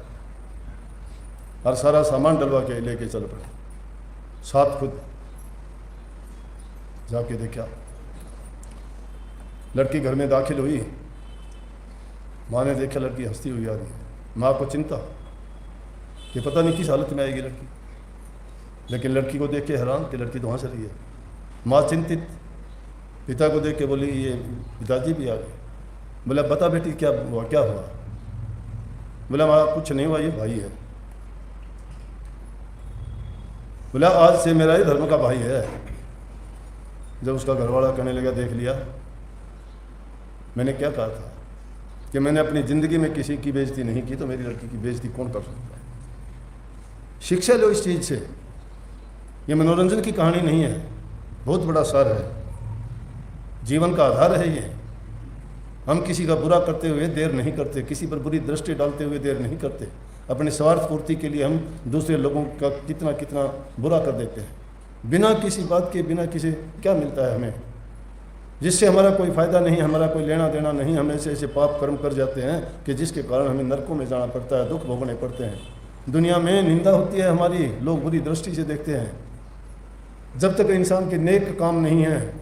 और सारा सामान डलवा के लेके चल पड़े। साथ खुद जाके देखा, लड़की घर में दाखिल हुई। माँ ने देखा लड़की हंसती हुई आ रही है। माँ को चिंता कि पता नहीं किस हालत में आएगी लड़की, लेकिन लड़की को देख के हैरान कि लड़की तो हंस रही है। माँ चिंतित, पिता को देख के बोली ये पिताजी भी आ गए। बोला बता बेटी क्या हुआ, क्या हुआ। बोला माँ कुछ नहीं हुआ, ये भाई है। बोला आज से मेरा ही धर्म का भाई है। जब उसका घरवाला कहने लगा देख लिया, मैंने क्या कहा था कि मैंने अपनी ज़िंदगी में किसी की बेइज्जती नहीं की, तो मेरी लड़की की बेइज्जती कौन कर सकता है। शिक्षा लो इस चीज़ से। ये मनोरंजन की कहानी नहीं है, बहुत बड़ा सार है, जीवन का आधार है ये। हम किसी का बुरा करते हुए देर नहीं करते, किसी पर बुरी दृष्टि डालते हुए देर नहीं करते। अपने स्वार्थ पूर्ति के लिए हम दूसरे लोगों का कितना कितना बुरा कर देते हैं, बिना किसी बात के, बिना किसी क्या मिलता है हमें। जिससे हमारा कोई फ़ायदा नहीं, हमारा कोई लेना देना नहीं। हम ऐसे ऐसे पाप कर्म कर जाते हैं कि जिसके कारण हमें नरकों में जाना पड़ता है, दुख भोगने पड़ते हैं। दुनिया में निंदा होती है हमारी, लोग बुरी दृष्टि से देखते हैं। जब तक इंसान के नेक काम नहीं है,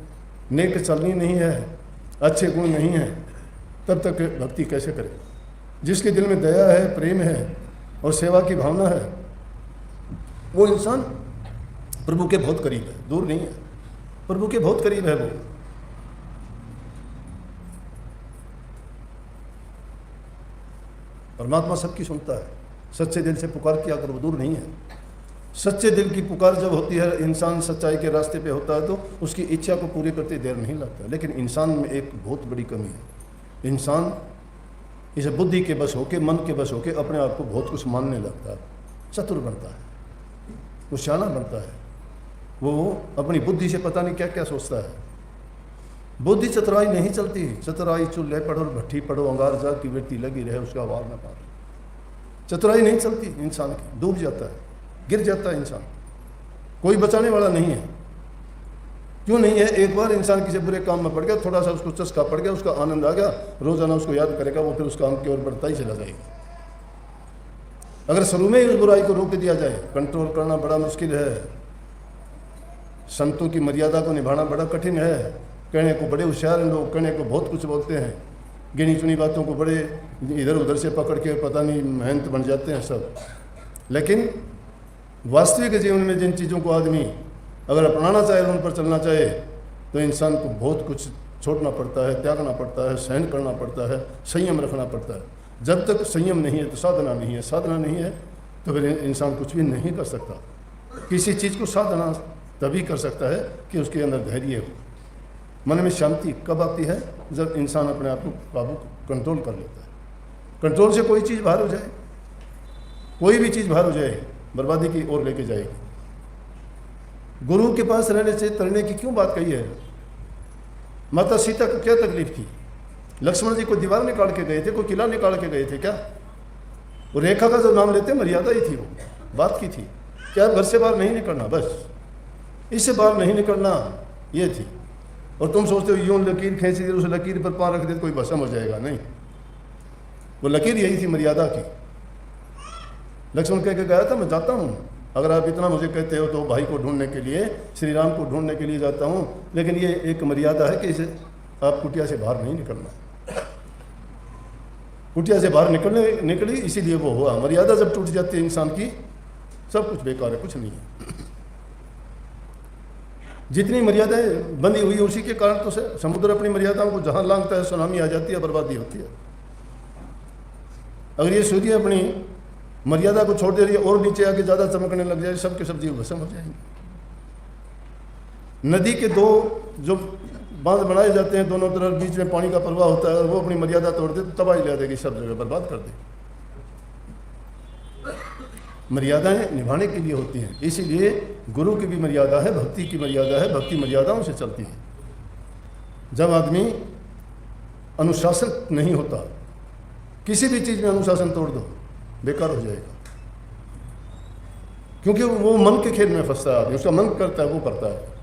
नेक चलनी नहीं है, अच्छे गुण नहीं है, तब तक भक्ति कैसे करे। जिसके दिल में दया है, प्रेम है और सेवा की भावना है, वो इंसान प्रभु के बहुत करीब है, दूर नहीं है, प्रभु के बहुत करीब है वो। परमात्मा सबकी सुनता है। सच्चे दिल से पुकार किया कर, वो दूर नहीं है। सच्चे दिल की पुकार जब होती है, इंसान सच्चाई के रास्ते पे होता है, तो उसकी इच्छा को पूरी करते देर नहीं लगता। लेकिन इंसान में एक बहुत बड़ी कमी है, इंसान इसे बुद्धि के बस होके, मन के बस होके अपने आप को बहुत कुछ मानने लगता है, चतुर बनता है, वो शाना बनता है, वो अपनी बुद्धि से पता नहीं क्या क्या सोचता है। बुद्धि चतुराई नहीं चलती। चतुराई चूल्हे पढ़ो और भट्ठी पढ़ो, अंगार जाग की वृत्ति लगी रहे, उसका वार न पार। चतुराई नहीं चलती इंसान की, डूब जाता है, गिर जाता है इंसान, कोई बचाने वाला नहीं है। क्यों नहीं है? एक बार इंसान किसी बुरे काम में पड़ गया, थोड़ा सा उसको चस्का पड़ गया, उसका आनंद आ गया, रोजाना उसको याद करेगा, वो फिर उस काम की ओर बढ़ता ही चला जाएगा। अगर शुरू में ही उस बुराई को रोक दिया जाए, कंट्रोल करना बड़ा मुश्किल है। संतों की मर्यादा को निभाना बड़ा कठिन है। कहने को बड़े होशियार लोग, कहने को बहुत कुछ बोलते हैं, गिनी चुनी बातों को बड़े इधर उधर से पकड़ के पता नहीं मेहनत बन जाते हैं सब। लेकिन वास्तविक जीवन में जिन चीज़ों को आदमी अगर अपनाना चाहे, उन पर चलना चाहे, तो इंसान को बहुत कुछ छोड़ना पड़ता है, त्यागना पड़ता है, सहन करना पड़ता है, संयम रखना पड़ता है। जब तक संयम नहीं है तो साधना नहीं है, साधना नहीं है तो फिर इंसान कुछ भी नहीं कर सकता। किसी चीज़ को साधना तभी कर सकता है कि उसके अंदर धैर्य हो। मन में शांति कब आती है? जब इंसान अपने आप को काबू कंट्रोल कर लेता है। कंट्रोल से कोई चीज़ बाहर हो जाए, कोई भी चीज़ बाहर हो जाए, बर्बादी की ओर लेके जाएगी। गुरु के पास रहने से तरने की क्यों बात कही है? माता सीता को क्या तकलीफ थी? लक्ष्मण जी को दीवार निकाल के गए थे, कोई किला निकाल के गए थे क्या? वो रेखा का जो नाम लेते मर्यादा ही थी, वो बात की थी क्या? घर से बाहर नहीं निकलना, बस इससे बाहर नहीं निकलना, ये थी। और तुम सोचते हो यूं लकीर खींच दी, उस लकीर पर पाँव रख दे कोई भस्म हो जाएगा, नहीं। वो लकीर यही थी मर्यादा की। लक्ष्मण कह के गया था मैं जाता हूँ, अगर आप इतना मुझे कहते हो तो भाई को ढूंढने के लिए, श्री राम को ढूंढने के लिए जाता हूँ, लेकिन ये एक मर्यादा है कि इसे आप कुटिया से बाहर नहीं निकलना। कुटिया से बाहर निकली इसीलिए वो हुआ। मर्यादा जब टूट जाती है इंसान की, सब कुछ बेकार है, कुछ नहीं है। जितनी मर्यादाएं बंधी हुई उसी के कारण तो समुद्र अपनी मर्यादाओं को जहां लांघता है, सुनामी आ जाती है, बर्बादी होती है। अगर ये सूर्य अपनी मर्यादा को छोड़ दे रही है और नीचे आके ज़्यादा चमकने लग जाए, सब के सब जीव भस्म हो जाएंगे। नदी के दो जो बांध बनाए जाते हैं, दोनों तरफ बीच में पानी का प्रवाह होता है, और वो अपनी मर्यादा तोड़ दे तो तबाही ला देगी, सब जगह बर्बाद कर देगी। मर्यादाएं निभाने के लिए होती हैं, इसीलिए गुरु की भी मर्यादा है, भक्ति की मर्यादा है, भक्ति मर्यादाओं से चलती है। जब आदमी अनुशासन नहीं होता, किसी भी चीज़ में अनुशासन तोड़ दो, बेकार हो जाएगा, क्योंकि वो मन के खेल में फंसता है आदमी, उसका मन करता है वो करता है।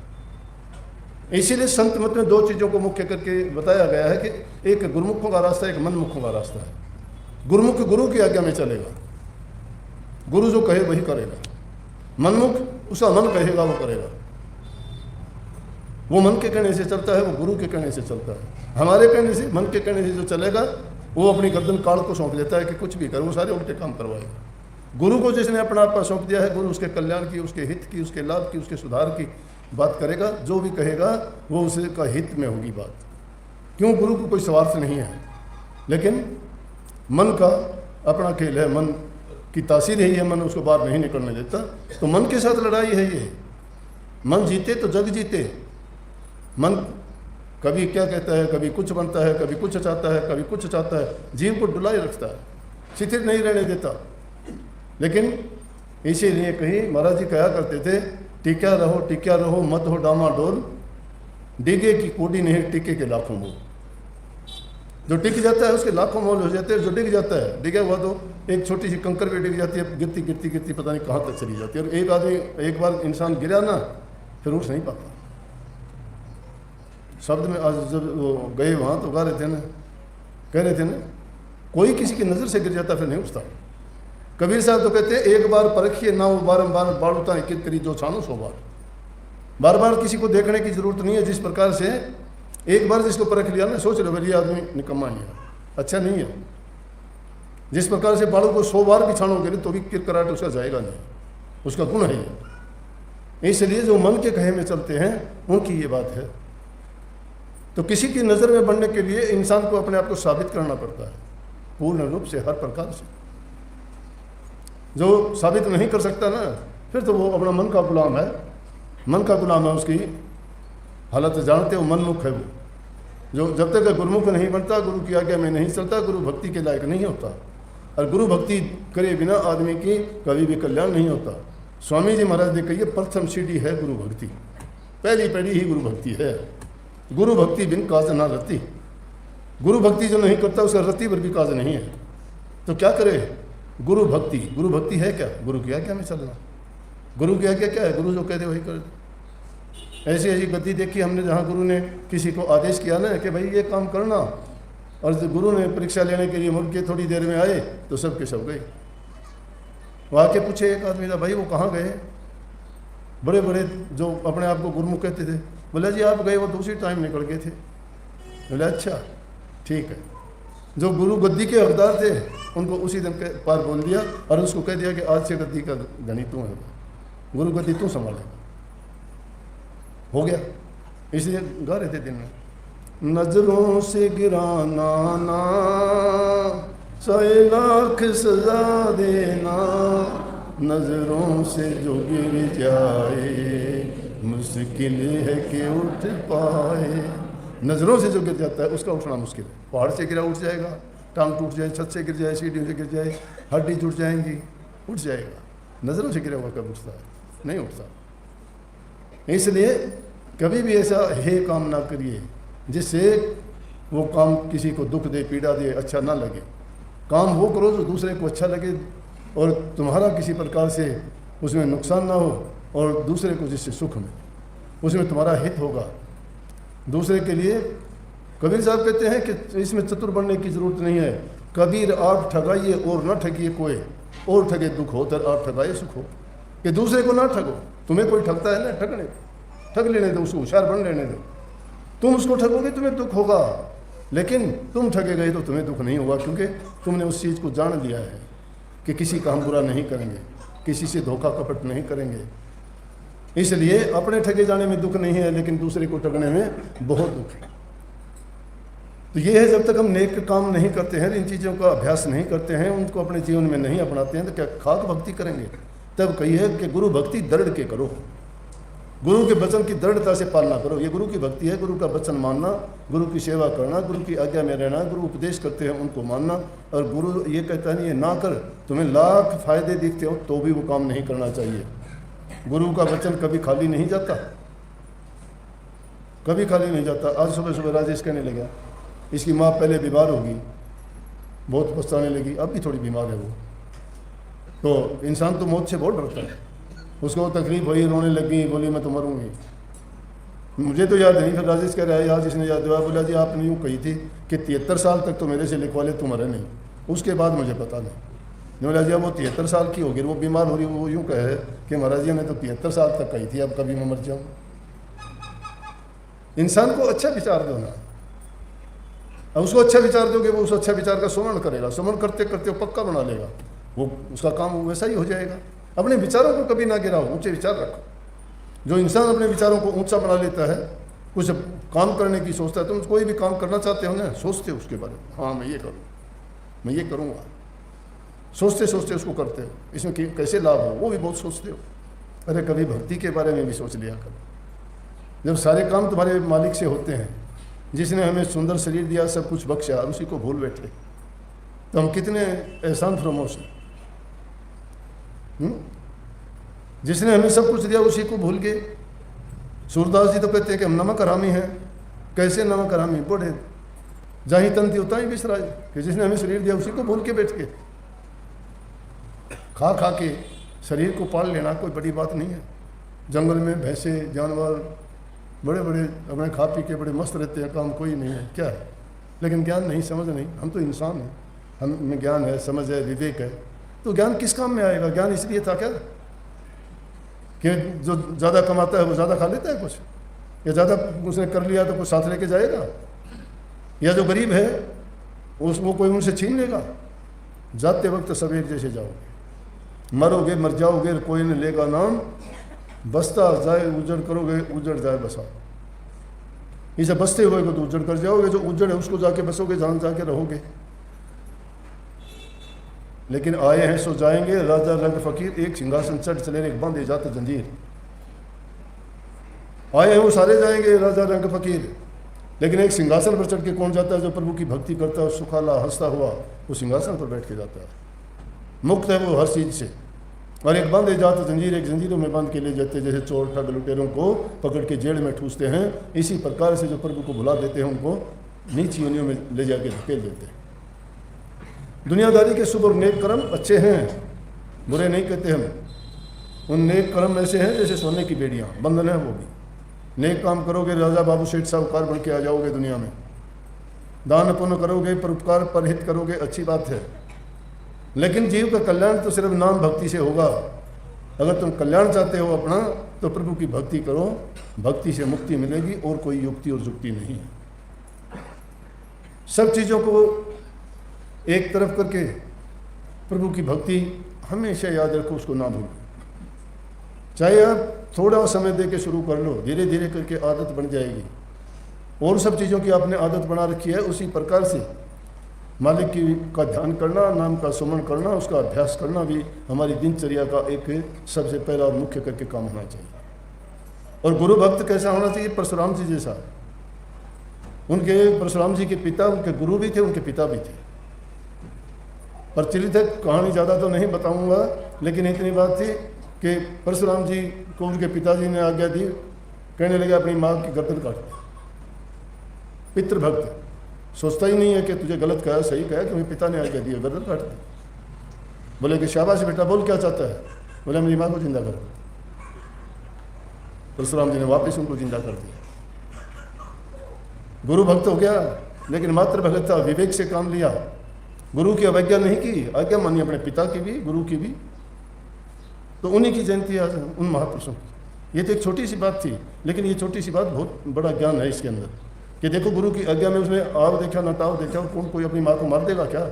इसीलिए संत मत में दो चीज़ों को मुख्य करके बताया गया है कि एक गुरुमुखों का रास्ता, एक मनमुखों का रास्ता है। गुरुमुख गुरु की आज्ञा में चलेगा, गुरु जो कहे वही करेगा। मनमुख उसका मन कहेगा वो करेगा, वो मन के कहने से चलता है, वो गुरु के कहने से चलता है। हमारे कहने से, मन के कहने से जो चलेगा, वो अपनी गर्दन काल को सौंप लेता है कि कुछ भी कर, वो सारे उल्टे काम करवाएगा। गुरु को जिसने अपना आप पर सौंप दिया है, गुरु उसके कल्याण की, उसके हित की, उसके लाभ की, उसके सुधार की बात करेगा। जो भी कहेगा वो उसका हित में होगी बात। क्यों? गुरु को कोई स्वार्थ नहीं है, लेकिन मन का अपना खेल है, मन की तासीर यही है, मन उसको बाहर नहीं निकलने देता। तो मन के साथ लड़ाई है ये। मन जीते तो जग जीते। मन कभी क्या कहता है, कभी कुछ बनता है, कभी कुछ चाहता है, कभी कुछ चाहता है, जीव को डुलाए रखता है, शिथिल नहीं रहने देता। लेकिन इसीलिए कहीं महाराज जी कहा करते थे, टिक्या रहो मत हो डामाडोल, डिगे की कोडी नहीं टिके के लाखों मोल। जो टिक जाता है उसके लाखों मोल हो जाते हैं, जो डिग जाता है, डिगा हुआ तो एक छोटी सी कंकर भी डिग जाती है, गिरती गिरती गिरती पता नहीं कहाँ तक चली जाती है। और एक आदमी, एक बार इंसान गिरा ना, फिर उठ नहीं पाता। शब्द में आज जब वो गए वहाँ तो गा रहे थे ना, कह रहे थे ना, कोई किसी की नज़र से गिर जाता फिर नहीं उठता। कबीर साहब तो कहते हैं एक बार परखिए ना वो बारंबार बाड़ूता कित करी जो छानो 100 बार। बार बार किसी को देखने की जरूरत नहीं है। जिस प्रकार से एक बार जिसको परख लिया ना, सोच लो भाई ये आदमी निकम्मा ही है, अच्छा नहीं है। जिस प्रकार से बाड़ू को 100 बार भी छानोगे तो भी किरकराट उसका जाएगा नहीं, उसका गुण है ये। इसलिए जो मन के कहे में चलते हैं उनकी ये बात है। तो किसी की नज़र में बनने के लिए इंसान को अपने आप को साबित करना पड़ता है पूर्ण रूप से, हर प्रकार से। जो साबित नहीं कर सकता ना, फिर तो वो अपना मन का गुलाम है। मन का गुलाम है, उसकी हालत जानते हो, मनमुख है वो। जो जब तक गुरुमुख नहीं बनता, गुरु की आज्ञा में नहीं चलता, गुरु भक्ति के लायक नहीं होता। और गुरु भक्ति करे बिना आदमी की कभी भी कल्याण नहीं होता। स्वामी जी महाराज ने कही प्रथम सीढ़ी है गुरु भक्ति, पहली पीढ़ी ही गुरु भक्ति है। गुरु भक्ति बिन काज ना रति। गुरु भक्ति जो नहीं करता उसका रति पर भी काज नहीं है। तो क्या करे? गुरु भक्ति। गुरु भक्ति है क्या? गुरु की आज्ञा में चलना। गुरु की आज्ञा क्या है? गुरु जो कह दे वही कर दे। ऐसी ऐसी गति देखी हमने जहाँ गुरु ने किसी को आदेश किया ना कि भाई ये काम करना, और जब गुरु ने परीक्षा लेने के लिए मुड़ के थोड़ी देर में आए तो सब के सब गए। वहाँ के पूछे एक आदमी था, भाई वो कहाँ गए? बड़े बड़े जो अपने आप को गुरुमुख कहते थे। बोले जी आप गए, वो दूसरी टाइम निकल गए थे। बोले अच्छा ठीक है। जो गुरु गद्दी के हकदार थे उनको उसी दिन के पार बोल दिया और उसको कह दिया कि आज से गद्दी का धनी तू है, गुरु गद्दी तू संभालेगा। हो गया। इसलिए गा रहे थे दिन में, नजरों से गिराना ना 100 लाख सजा देना, नजरों से जो गिर जाए मुश्किल है कि उठ पाए। नजरों से जो गिर जाता है उसका उठना मुश्किल है। पहाड़ से गिरा उठ जाएगा, टांग टूट जाए, छत से गिर जाए, सीढ़ियों से गिर जाए, हड्डी टूट जाएंगी, उठ जाएगा। नजरों से गिरा हुआ कब उठता है? नहीं उठता। इसलिए कभी भी ऐसा हे काम ना करिए जिससे वो काम किसी को दुख दे, पीड़ा दे, अच्छा ना लगे। काम वो करो जो दूसरे को अच्छा लगे और तुम्हारा किसी प्रकार से उसमें नुकसान ना हो और दूसरे को जिससे सुख मिले, उसमें तुम्हारा हित होगा। दूसरे के लिए कबीर साहब कहते हैं कि इसमें चतुर बनने की जरूरत नहीं है। कबीर आप ठगाइए और न ठगिए कोई, और ठगे दुख हो तर आप ठगाए सुख हो। कि दूसरे को ना ठगो। तुम्हें कोई ठगता है ना, ठगने ठग लेने दो, उसको होशियार बन लेने दो। तुम उसको ठगोगे तुम्हें दुख होगा, लेकिन तुम ठगे गए तो तुम्हें दुख नहीं होगा, क्योंकि तुमने उस चीज़ को जान लिया है कि किसी का हम बुरा नहीं करेंगे, किसी से धोखा कपट नहीं करेंगे। इसलिए अपने ठगे जाने में दुख नहीं है, लेकिन दूसरे को ठगने में बहुत दुख है। तो ये है, जब तक हम नेक काम नहीं करते हैं, इन चीज़ों का अभ्यास नहीं करते हैं, उनको अपने जीवन में नहीं अपनाते हैं, तो क्या खाक भक्ति करेंगे? तब कही है कि गुरु भक्ति दृढ़ के करो, गुरु के वचन की दृढ़ता से पालना करो। ये गुरु की भक्ति है, गुरु का वचन मानना, गुरु की सेवा करना, गुरु की आज्ञा में रहना, गुरु उपदेश करते हैं उनको मानना। और गुरु ये कहता नहीं है ना कर, तुम्हें लाख फायदे दिखते हो तो भी वो काम नहीं करना चाहिए। गुरु का वचन कभी खाली नहीं जाता, कभी खाली नहीं जाता। आज सुबह सुबह राजेश कहने लगा इसकी माँ पहले बीमार होगी, बहुत पछताने लगी, अब भी थोड़ी बीमार है वो। तो इंसान तो मौत से बहुत डरता है। उसको तकलीफ हुई, रोने लगी, बोली मैं तो मरूंगी। मुझे तो याद नहीं, फिर राजेश कह रहा है यार जिसने याद दिया, बोला जी आपने यूँ कही थी कि 73 साल तक तो मेरे से लिखवा ले, तुम मरे नहीं। उसके बाद मुझे पता नहीं। बोला जी वो 73 साल की होगी, वो बीमार हो रही, वो यूँ कहे कि महाराज जी ने तो 73 साल तक कही थी, अब कभी मैं मर जाऊँ। इंसान को अच्छा विचार दो ना, अब उसको अच्छा विचार दोगे, वो उस अच्छा विचार का सुमरण करेगा, सुमरण करते करते वो पक्का बना लेगा, वो उसका काम वैसा ही हो जाएगा। अपने विचारों को कभी ना गिराओ, ऊंचे विचार रखो। जो इंसान अपने विचारों को ऊंचा बना लेता है, कुछ काम करने की सोचता है, तुम कोई भी काम करना चाहते हो ना, सोचते हो उसके बारे में, हाँ मैं ये करूँ, मैं ये करूँगा, सोचते सोचते उसको करते हो, इसमें कैसे लाभ हो वो भी बहुत सोचते हो। अरे कभी भक्ति के बारे में भी सोच लिया करो। जब सारे काम तुम्हारे मालिक से होते हैं, जिसने हमें सुंदर शरीर दिया, सब कुछ बख्शा, और उसी को भूल बैठे, तो हम कितने एहसान फरमोश हैं। जिसने हमें सब कुछ दिया उसी को भूल गए। सूरदास जी तो कहते हैं कि हम नमक हरामी हैं। कैसे नमक हरामी? बड़े जाही तंती होता ही बिसराए, कि जिसने हमें शरीर दिया उसी को भूल के बैठ के, खा खा के शरीर को पाल लेना कोई बड़ी बात नहीं है। जंगल में भैंसे, जानवर, बड़े बड़े अपने खा पी के बड़े मस्त रहते हैं, काम कोई नहीं है, क्या है? लेकिन ज्ञान नहीं, समझ नहीं। हम तो इंसान हैं, हम में ज्ञान है, समझ है, विवेक है, तो ज्ञान किस काम में आएगा? ज्ञान इसलिए था क्या कि जो ज़्यादा कमाता है वो ज़्यादा खा लेता है कुछ, या ज़्यादा उसने कर लिया तो कुछ साथ लेके जाएगा, या जो गरीब है वो कोई उनसे छीन लेगा? जाते वक्त सब एक जैसे जाओगे, मरोगे मर जाओगे, कोई नहीं लेगा नाम, बसता जाए उजड़ करोगे, उजड़ जाए बसा। इसे बसते हुए को तो उजड़ कर जाओगे, जो उजड़ है उसको जाके बसोगे, जहाँ जाके रहोगे। लेकिन आए हैं सो जाएंगे, राजा रंग फकीर, एक सिंहासन चढ़ चले, एक बांधे जाते जंजीर। आए हैं वो सारे जाएंगे, राजा रंग फकीर, लेकिन एक सिंहासन पर चढ़ के कौन जाता है? जो प्रभु की भक्ति करता है, सुखाला हंसता हुआ वो सिंहासन पर बैठ के जाता है, मुक्त है वो हर चीज से। और एक बांधे जाते जंजीर, एक जंजीरों में बांध के ले जाते, जैसे चोर ठग लुटेरों को पकड़ के जेल में ठूसते हैं, इसी प्रकार से जो प्रभु को भुला देते हैं उनको नीची योनियों में ले जाके धकेल देते हैं। दुनियादारी के शुभ और नेक कर्म अच्छे हैं, बुरे नहीं कहते हम। उन नेक कर्म ऐसे हैं जैसे सोने की बेड़ियाँ, बंधन है वो भी। नेक काम करोगे, राजा बाबू सेठ साहूकार बन के आ जाओगे दुनिया में। दान पुण्य करोगे, परोपकार परहित करोगे, अच्छी बात है, लेकिन जीव का कल्याण तो सिर्फ नाम भक्ति से होगा। अगर तुम कल्याण चाहते हो अपना, तो प्रभु की भक्ति करो, भक्ति से मुक्ति मिलेगी, और कोई युक्ति और जुक्ति नहीं है। सब चीज़ों को एक तरफ करके प्रभु की भक्ति हमेशा याद रखो, उसको ना भूलो। चाहे आप थोड़ा समय दे के शुरू कर लो, धीरे धीरे करके आदत बन जाएगी। और सब चीज़ों की आपने आदत बना रखी है, उसी प्रकार से मालिक की का ध्यान करना, नाम का सुमन करना, उसका अभ्यास करना भी हमारी दिनचर्या का एक सबसे पहला और मुख्य करके काम होना चाहिए। और गुरु भक्त कैसा होना चाहिए? परशुराम जी जैसा। उनके परशुराम जी के पिता उनके गुरु भी थे, उनके पिता भी थे। प्रचलित है कहानी, ज़्यादा तो नहीं बताऊंगा, लेकिन इतनी बात थी कि परशुराम जी को उनके पिताजी ने आज्ञा दी, कहने लगे अपनी माँ की गर्दन काट दे। पितृभक्त सोचता ही नहीं है कि तुझे गलत कहा सही कहा, कि मेरे पिता ने आज्ञा दी गर्दन काट दे। बोले कि शाबाश बेटा, बोल क्या चाहता है? बोले मेरी माँ को जिंदा कर। परशुराम जी ने वापस उनको जिंदा कर दिया। गुरु भक्त हो गया, लेकिन मात्र भगत था, विवेक से काम लिया, गुरु की अवज्ञा नहीं की, आज्ञा मानी अपने पिता की भी, गुरु की भी। तो उन्हीं की जयंती आज उन महापुरुषों की। ये तो एक छोटी सी बात थी, लेकिन ये छोटी सी बात बहुत बड़ा ज्ञान है इसके अंदर, कि देखो गुरु की आज्ञा में उसने आव देखा न ताव देखा, कौन कोई अपनी माँ को मार देगा क्या?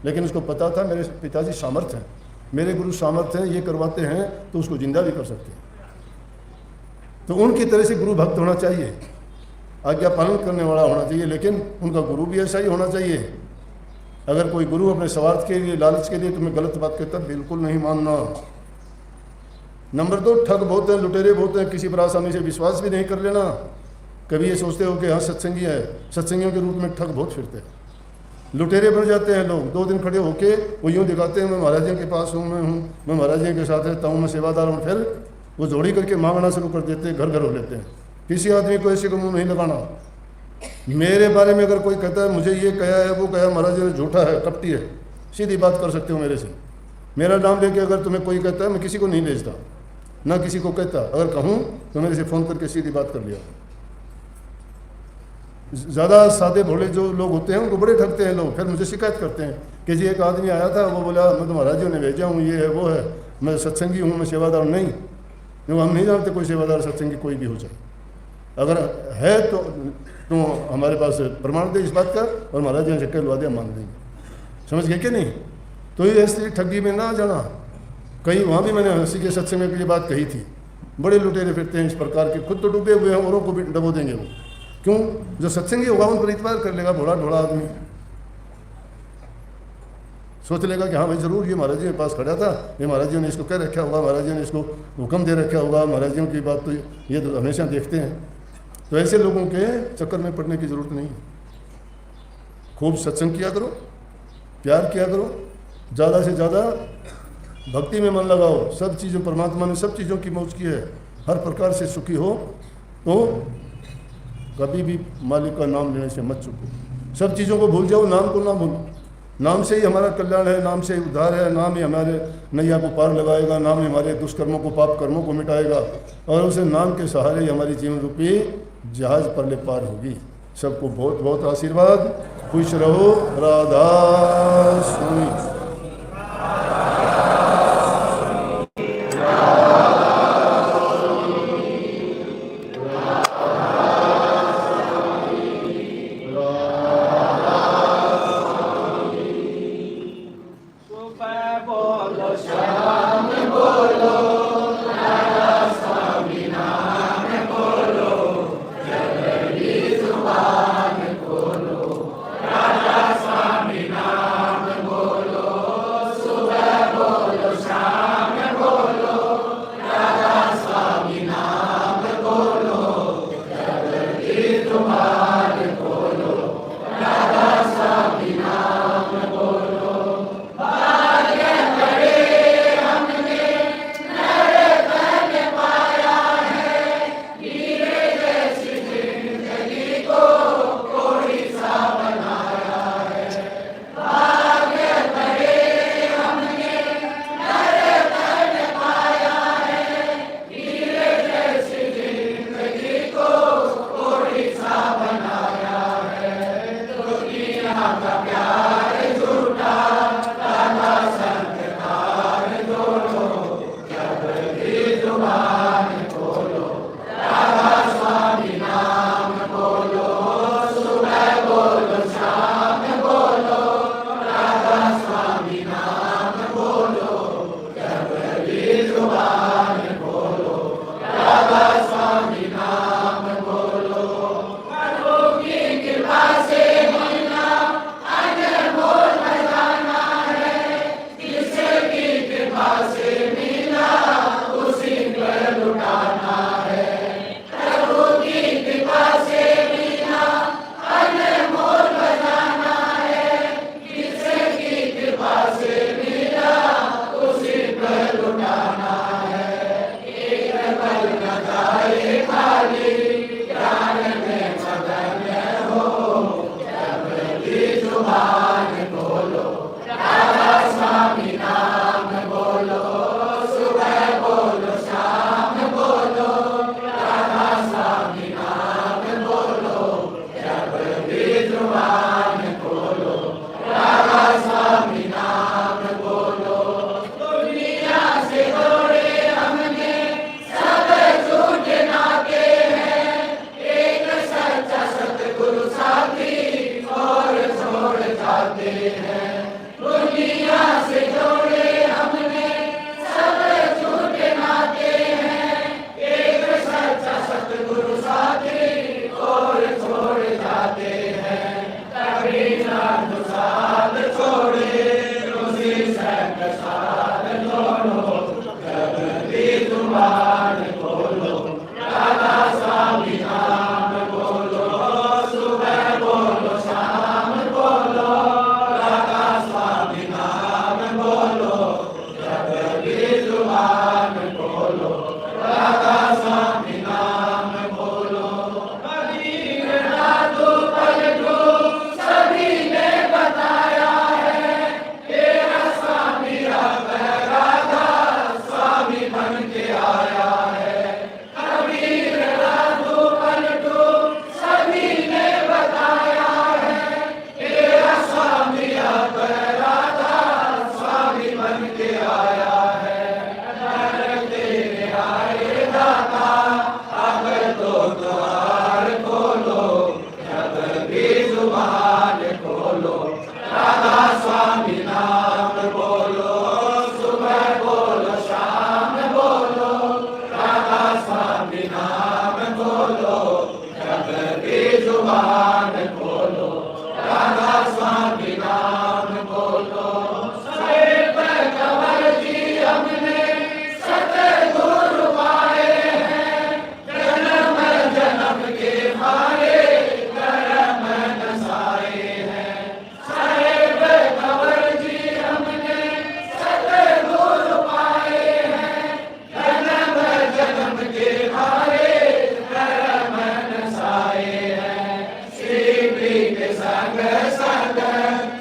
लेकिन उसको पता था मेरे पिताजी सामर्थ्य हैं, मेरे गुरु सामर्थ्य हैं, ये करवाते हैं तो उसको जिंदा भी कर सकते हैं। तो उनकी तरह से गुरु भक्त होना चाहिए, आज्ञा पालन करने वाला होना चाहिए, लेकिन उनका गुरु भी ऐसा ही होना चाहिए। अगर कोई गुरु अपने स्वार्थ के लिए, लालच के लिए तुम्हें गलत बात कहता है, बिल्कुल नहीं मानना। नंबर 2, ठग बहुत हैं, लुटेरे बहुत हैं, किसी पर आसानी से विश्वास भी नहीं कर लेना। कभी ये सोचते हो कि हाँ सत्संगी है, सत्संगियों के रूप में ठग बहुत फिरते हैं, लुटेरे बन जाते हैं लोग। 2 दिन खड़े होके वो यूँ दिखाते हैं मैं महाराज जी के पास हूँ, मैं महाराज जी के साथ रहता हूँ, मैं सेवादार हूँ, फिर वो जोड़ी करके मांगना शुरू कर देते हैं, घर घर हो लेते हैं। किसी आदमी को ऐसे को मुँह नहीं लगाना। मेरे बारे में अगर कोई कहता है मुझे ये कहा है वो कहा, महाराज जी ने झूठा है, कपटी है, सीधी बात कर सकते हो मेरे से। मेरा नाम लेके अगर तुम्हें कोई कहता है, मैं किसी को नहीं भेजता, ना किसी को कहता, अगर कहूँ तो मेरे से फ़ोन करके सीधी बात कर लिया। ज़्यादा सादे भोले जो लोग होते हैं उनको बड़े ठगते हैं लोग, फिर मुझे शिकायत करते हैं कि जी एक आदमी आया था, वो बोला मैं तो महाराज जी ने भेजा हूँ, ये है वो है, मैं सत्संगी हूँ, मैं सेवादार नहीं। क्योंकि हम नहीं जानते कोई सेवादार सत्संगी कोई भी हो जाए। अगर है तो हमारे पास प्रमाण दे इस बात का, और महाराज जी ने चक्कर लगा दिया, मान लेंगे। समझ गए कि नहीं? तो ये ऐसी ठगी में ना जाना। कहीं वहाँ भी मैंने हंसी के सत्संग में ये बात कही थी, बड़े लुटेरे फिरते हैं इस प्रकार के, खुद तो डूबे हुए हैं, औरों को भी डबो देंगे वो। क्यों? जो सत्संगी होगा उन पर इतबार कर लेगा, भोला ढोला आदमी सोच लेगा कि हाँ भाई जरूर ये महाराज जी के पास खड़ा था, ये महाराज जी ने इसको कह रखा होगा, महाराज जी ने इसको हुक्म दे रखा होगा, महाराज जी की बात तो ये तो हमेशा देखते हैं। तो ऐसे लोगों के चक्कर में पड़ने की ज़रूरत नहीं है। खूब सत्संग किया करो, प्यार किया करो, ज़्यादा से ज़्यादा भक्ति में मन लगाओ। सब चीज़ों, परमात्मा ने सब चीज़ों की मौज की है, हर प्रकार से सुखी हो, तो कभी भी मालिक का नाम लेने से मत चुको। सब चीज़ों को भूल जाओ, नाम को ना भूलो। नाम से ही हमारा कल्याण है, नाम से ही उद्धार है, नाम ही हमारे नैया को पार लगाएगा, नाम ही हमारे दुष्कर्मों को, पाप कर्मों को मिटाएगा, और उसे नाम के सहारे ही हमारी जीवन रूपी जहाज परले पार होगी। सबको बहुत बहुत आशीर्वाद, खुश रहो। राधा स्वामी।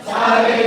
सारे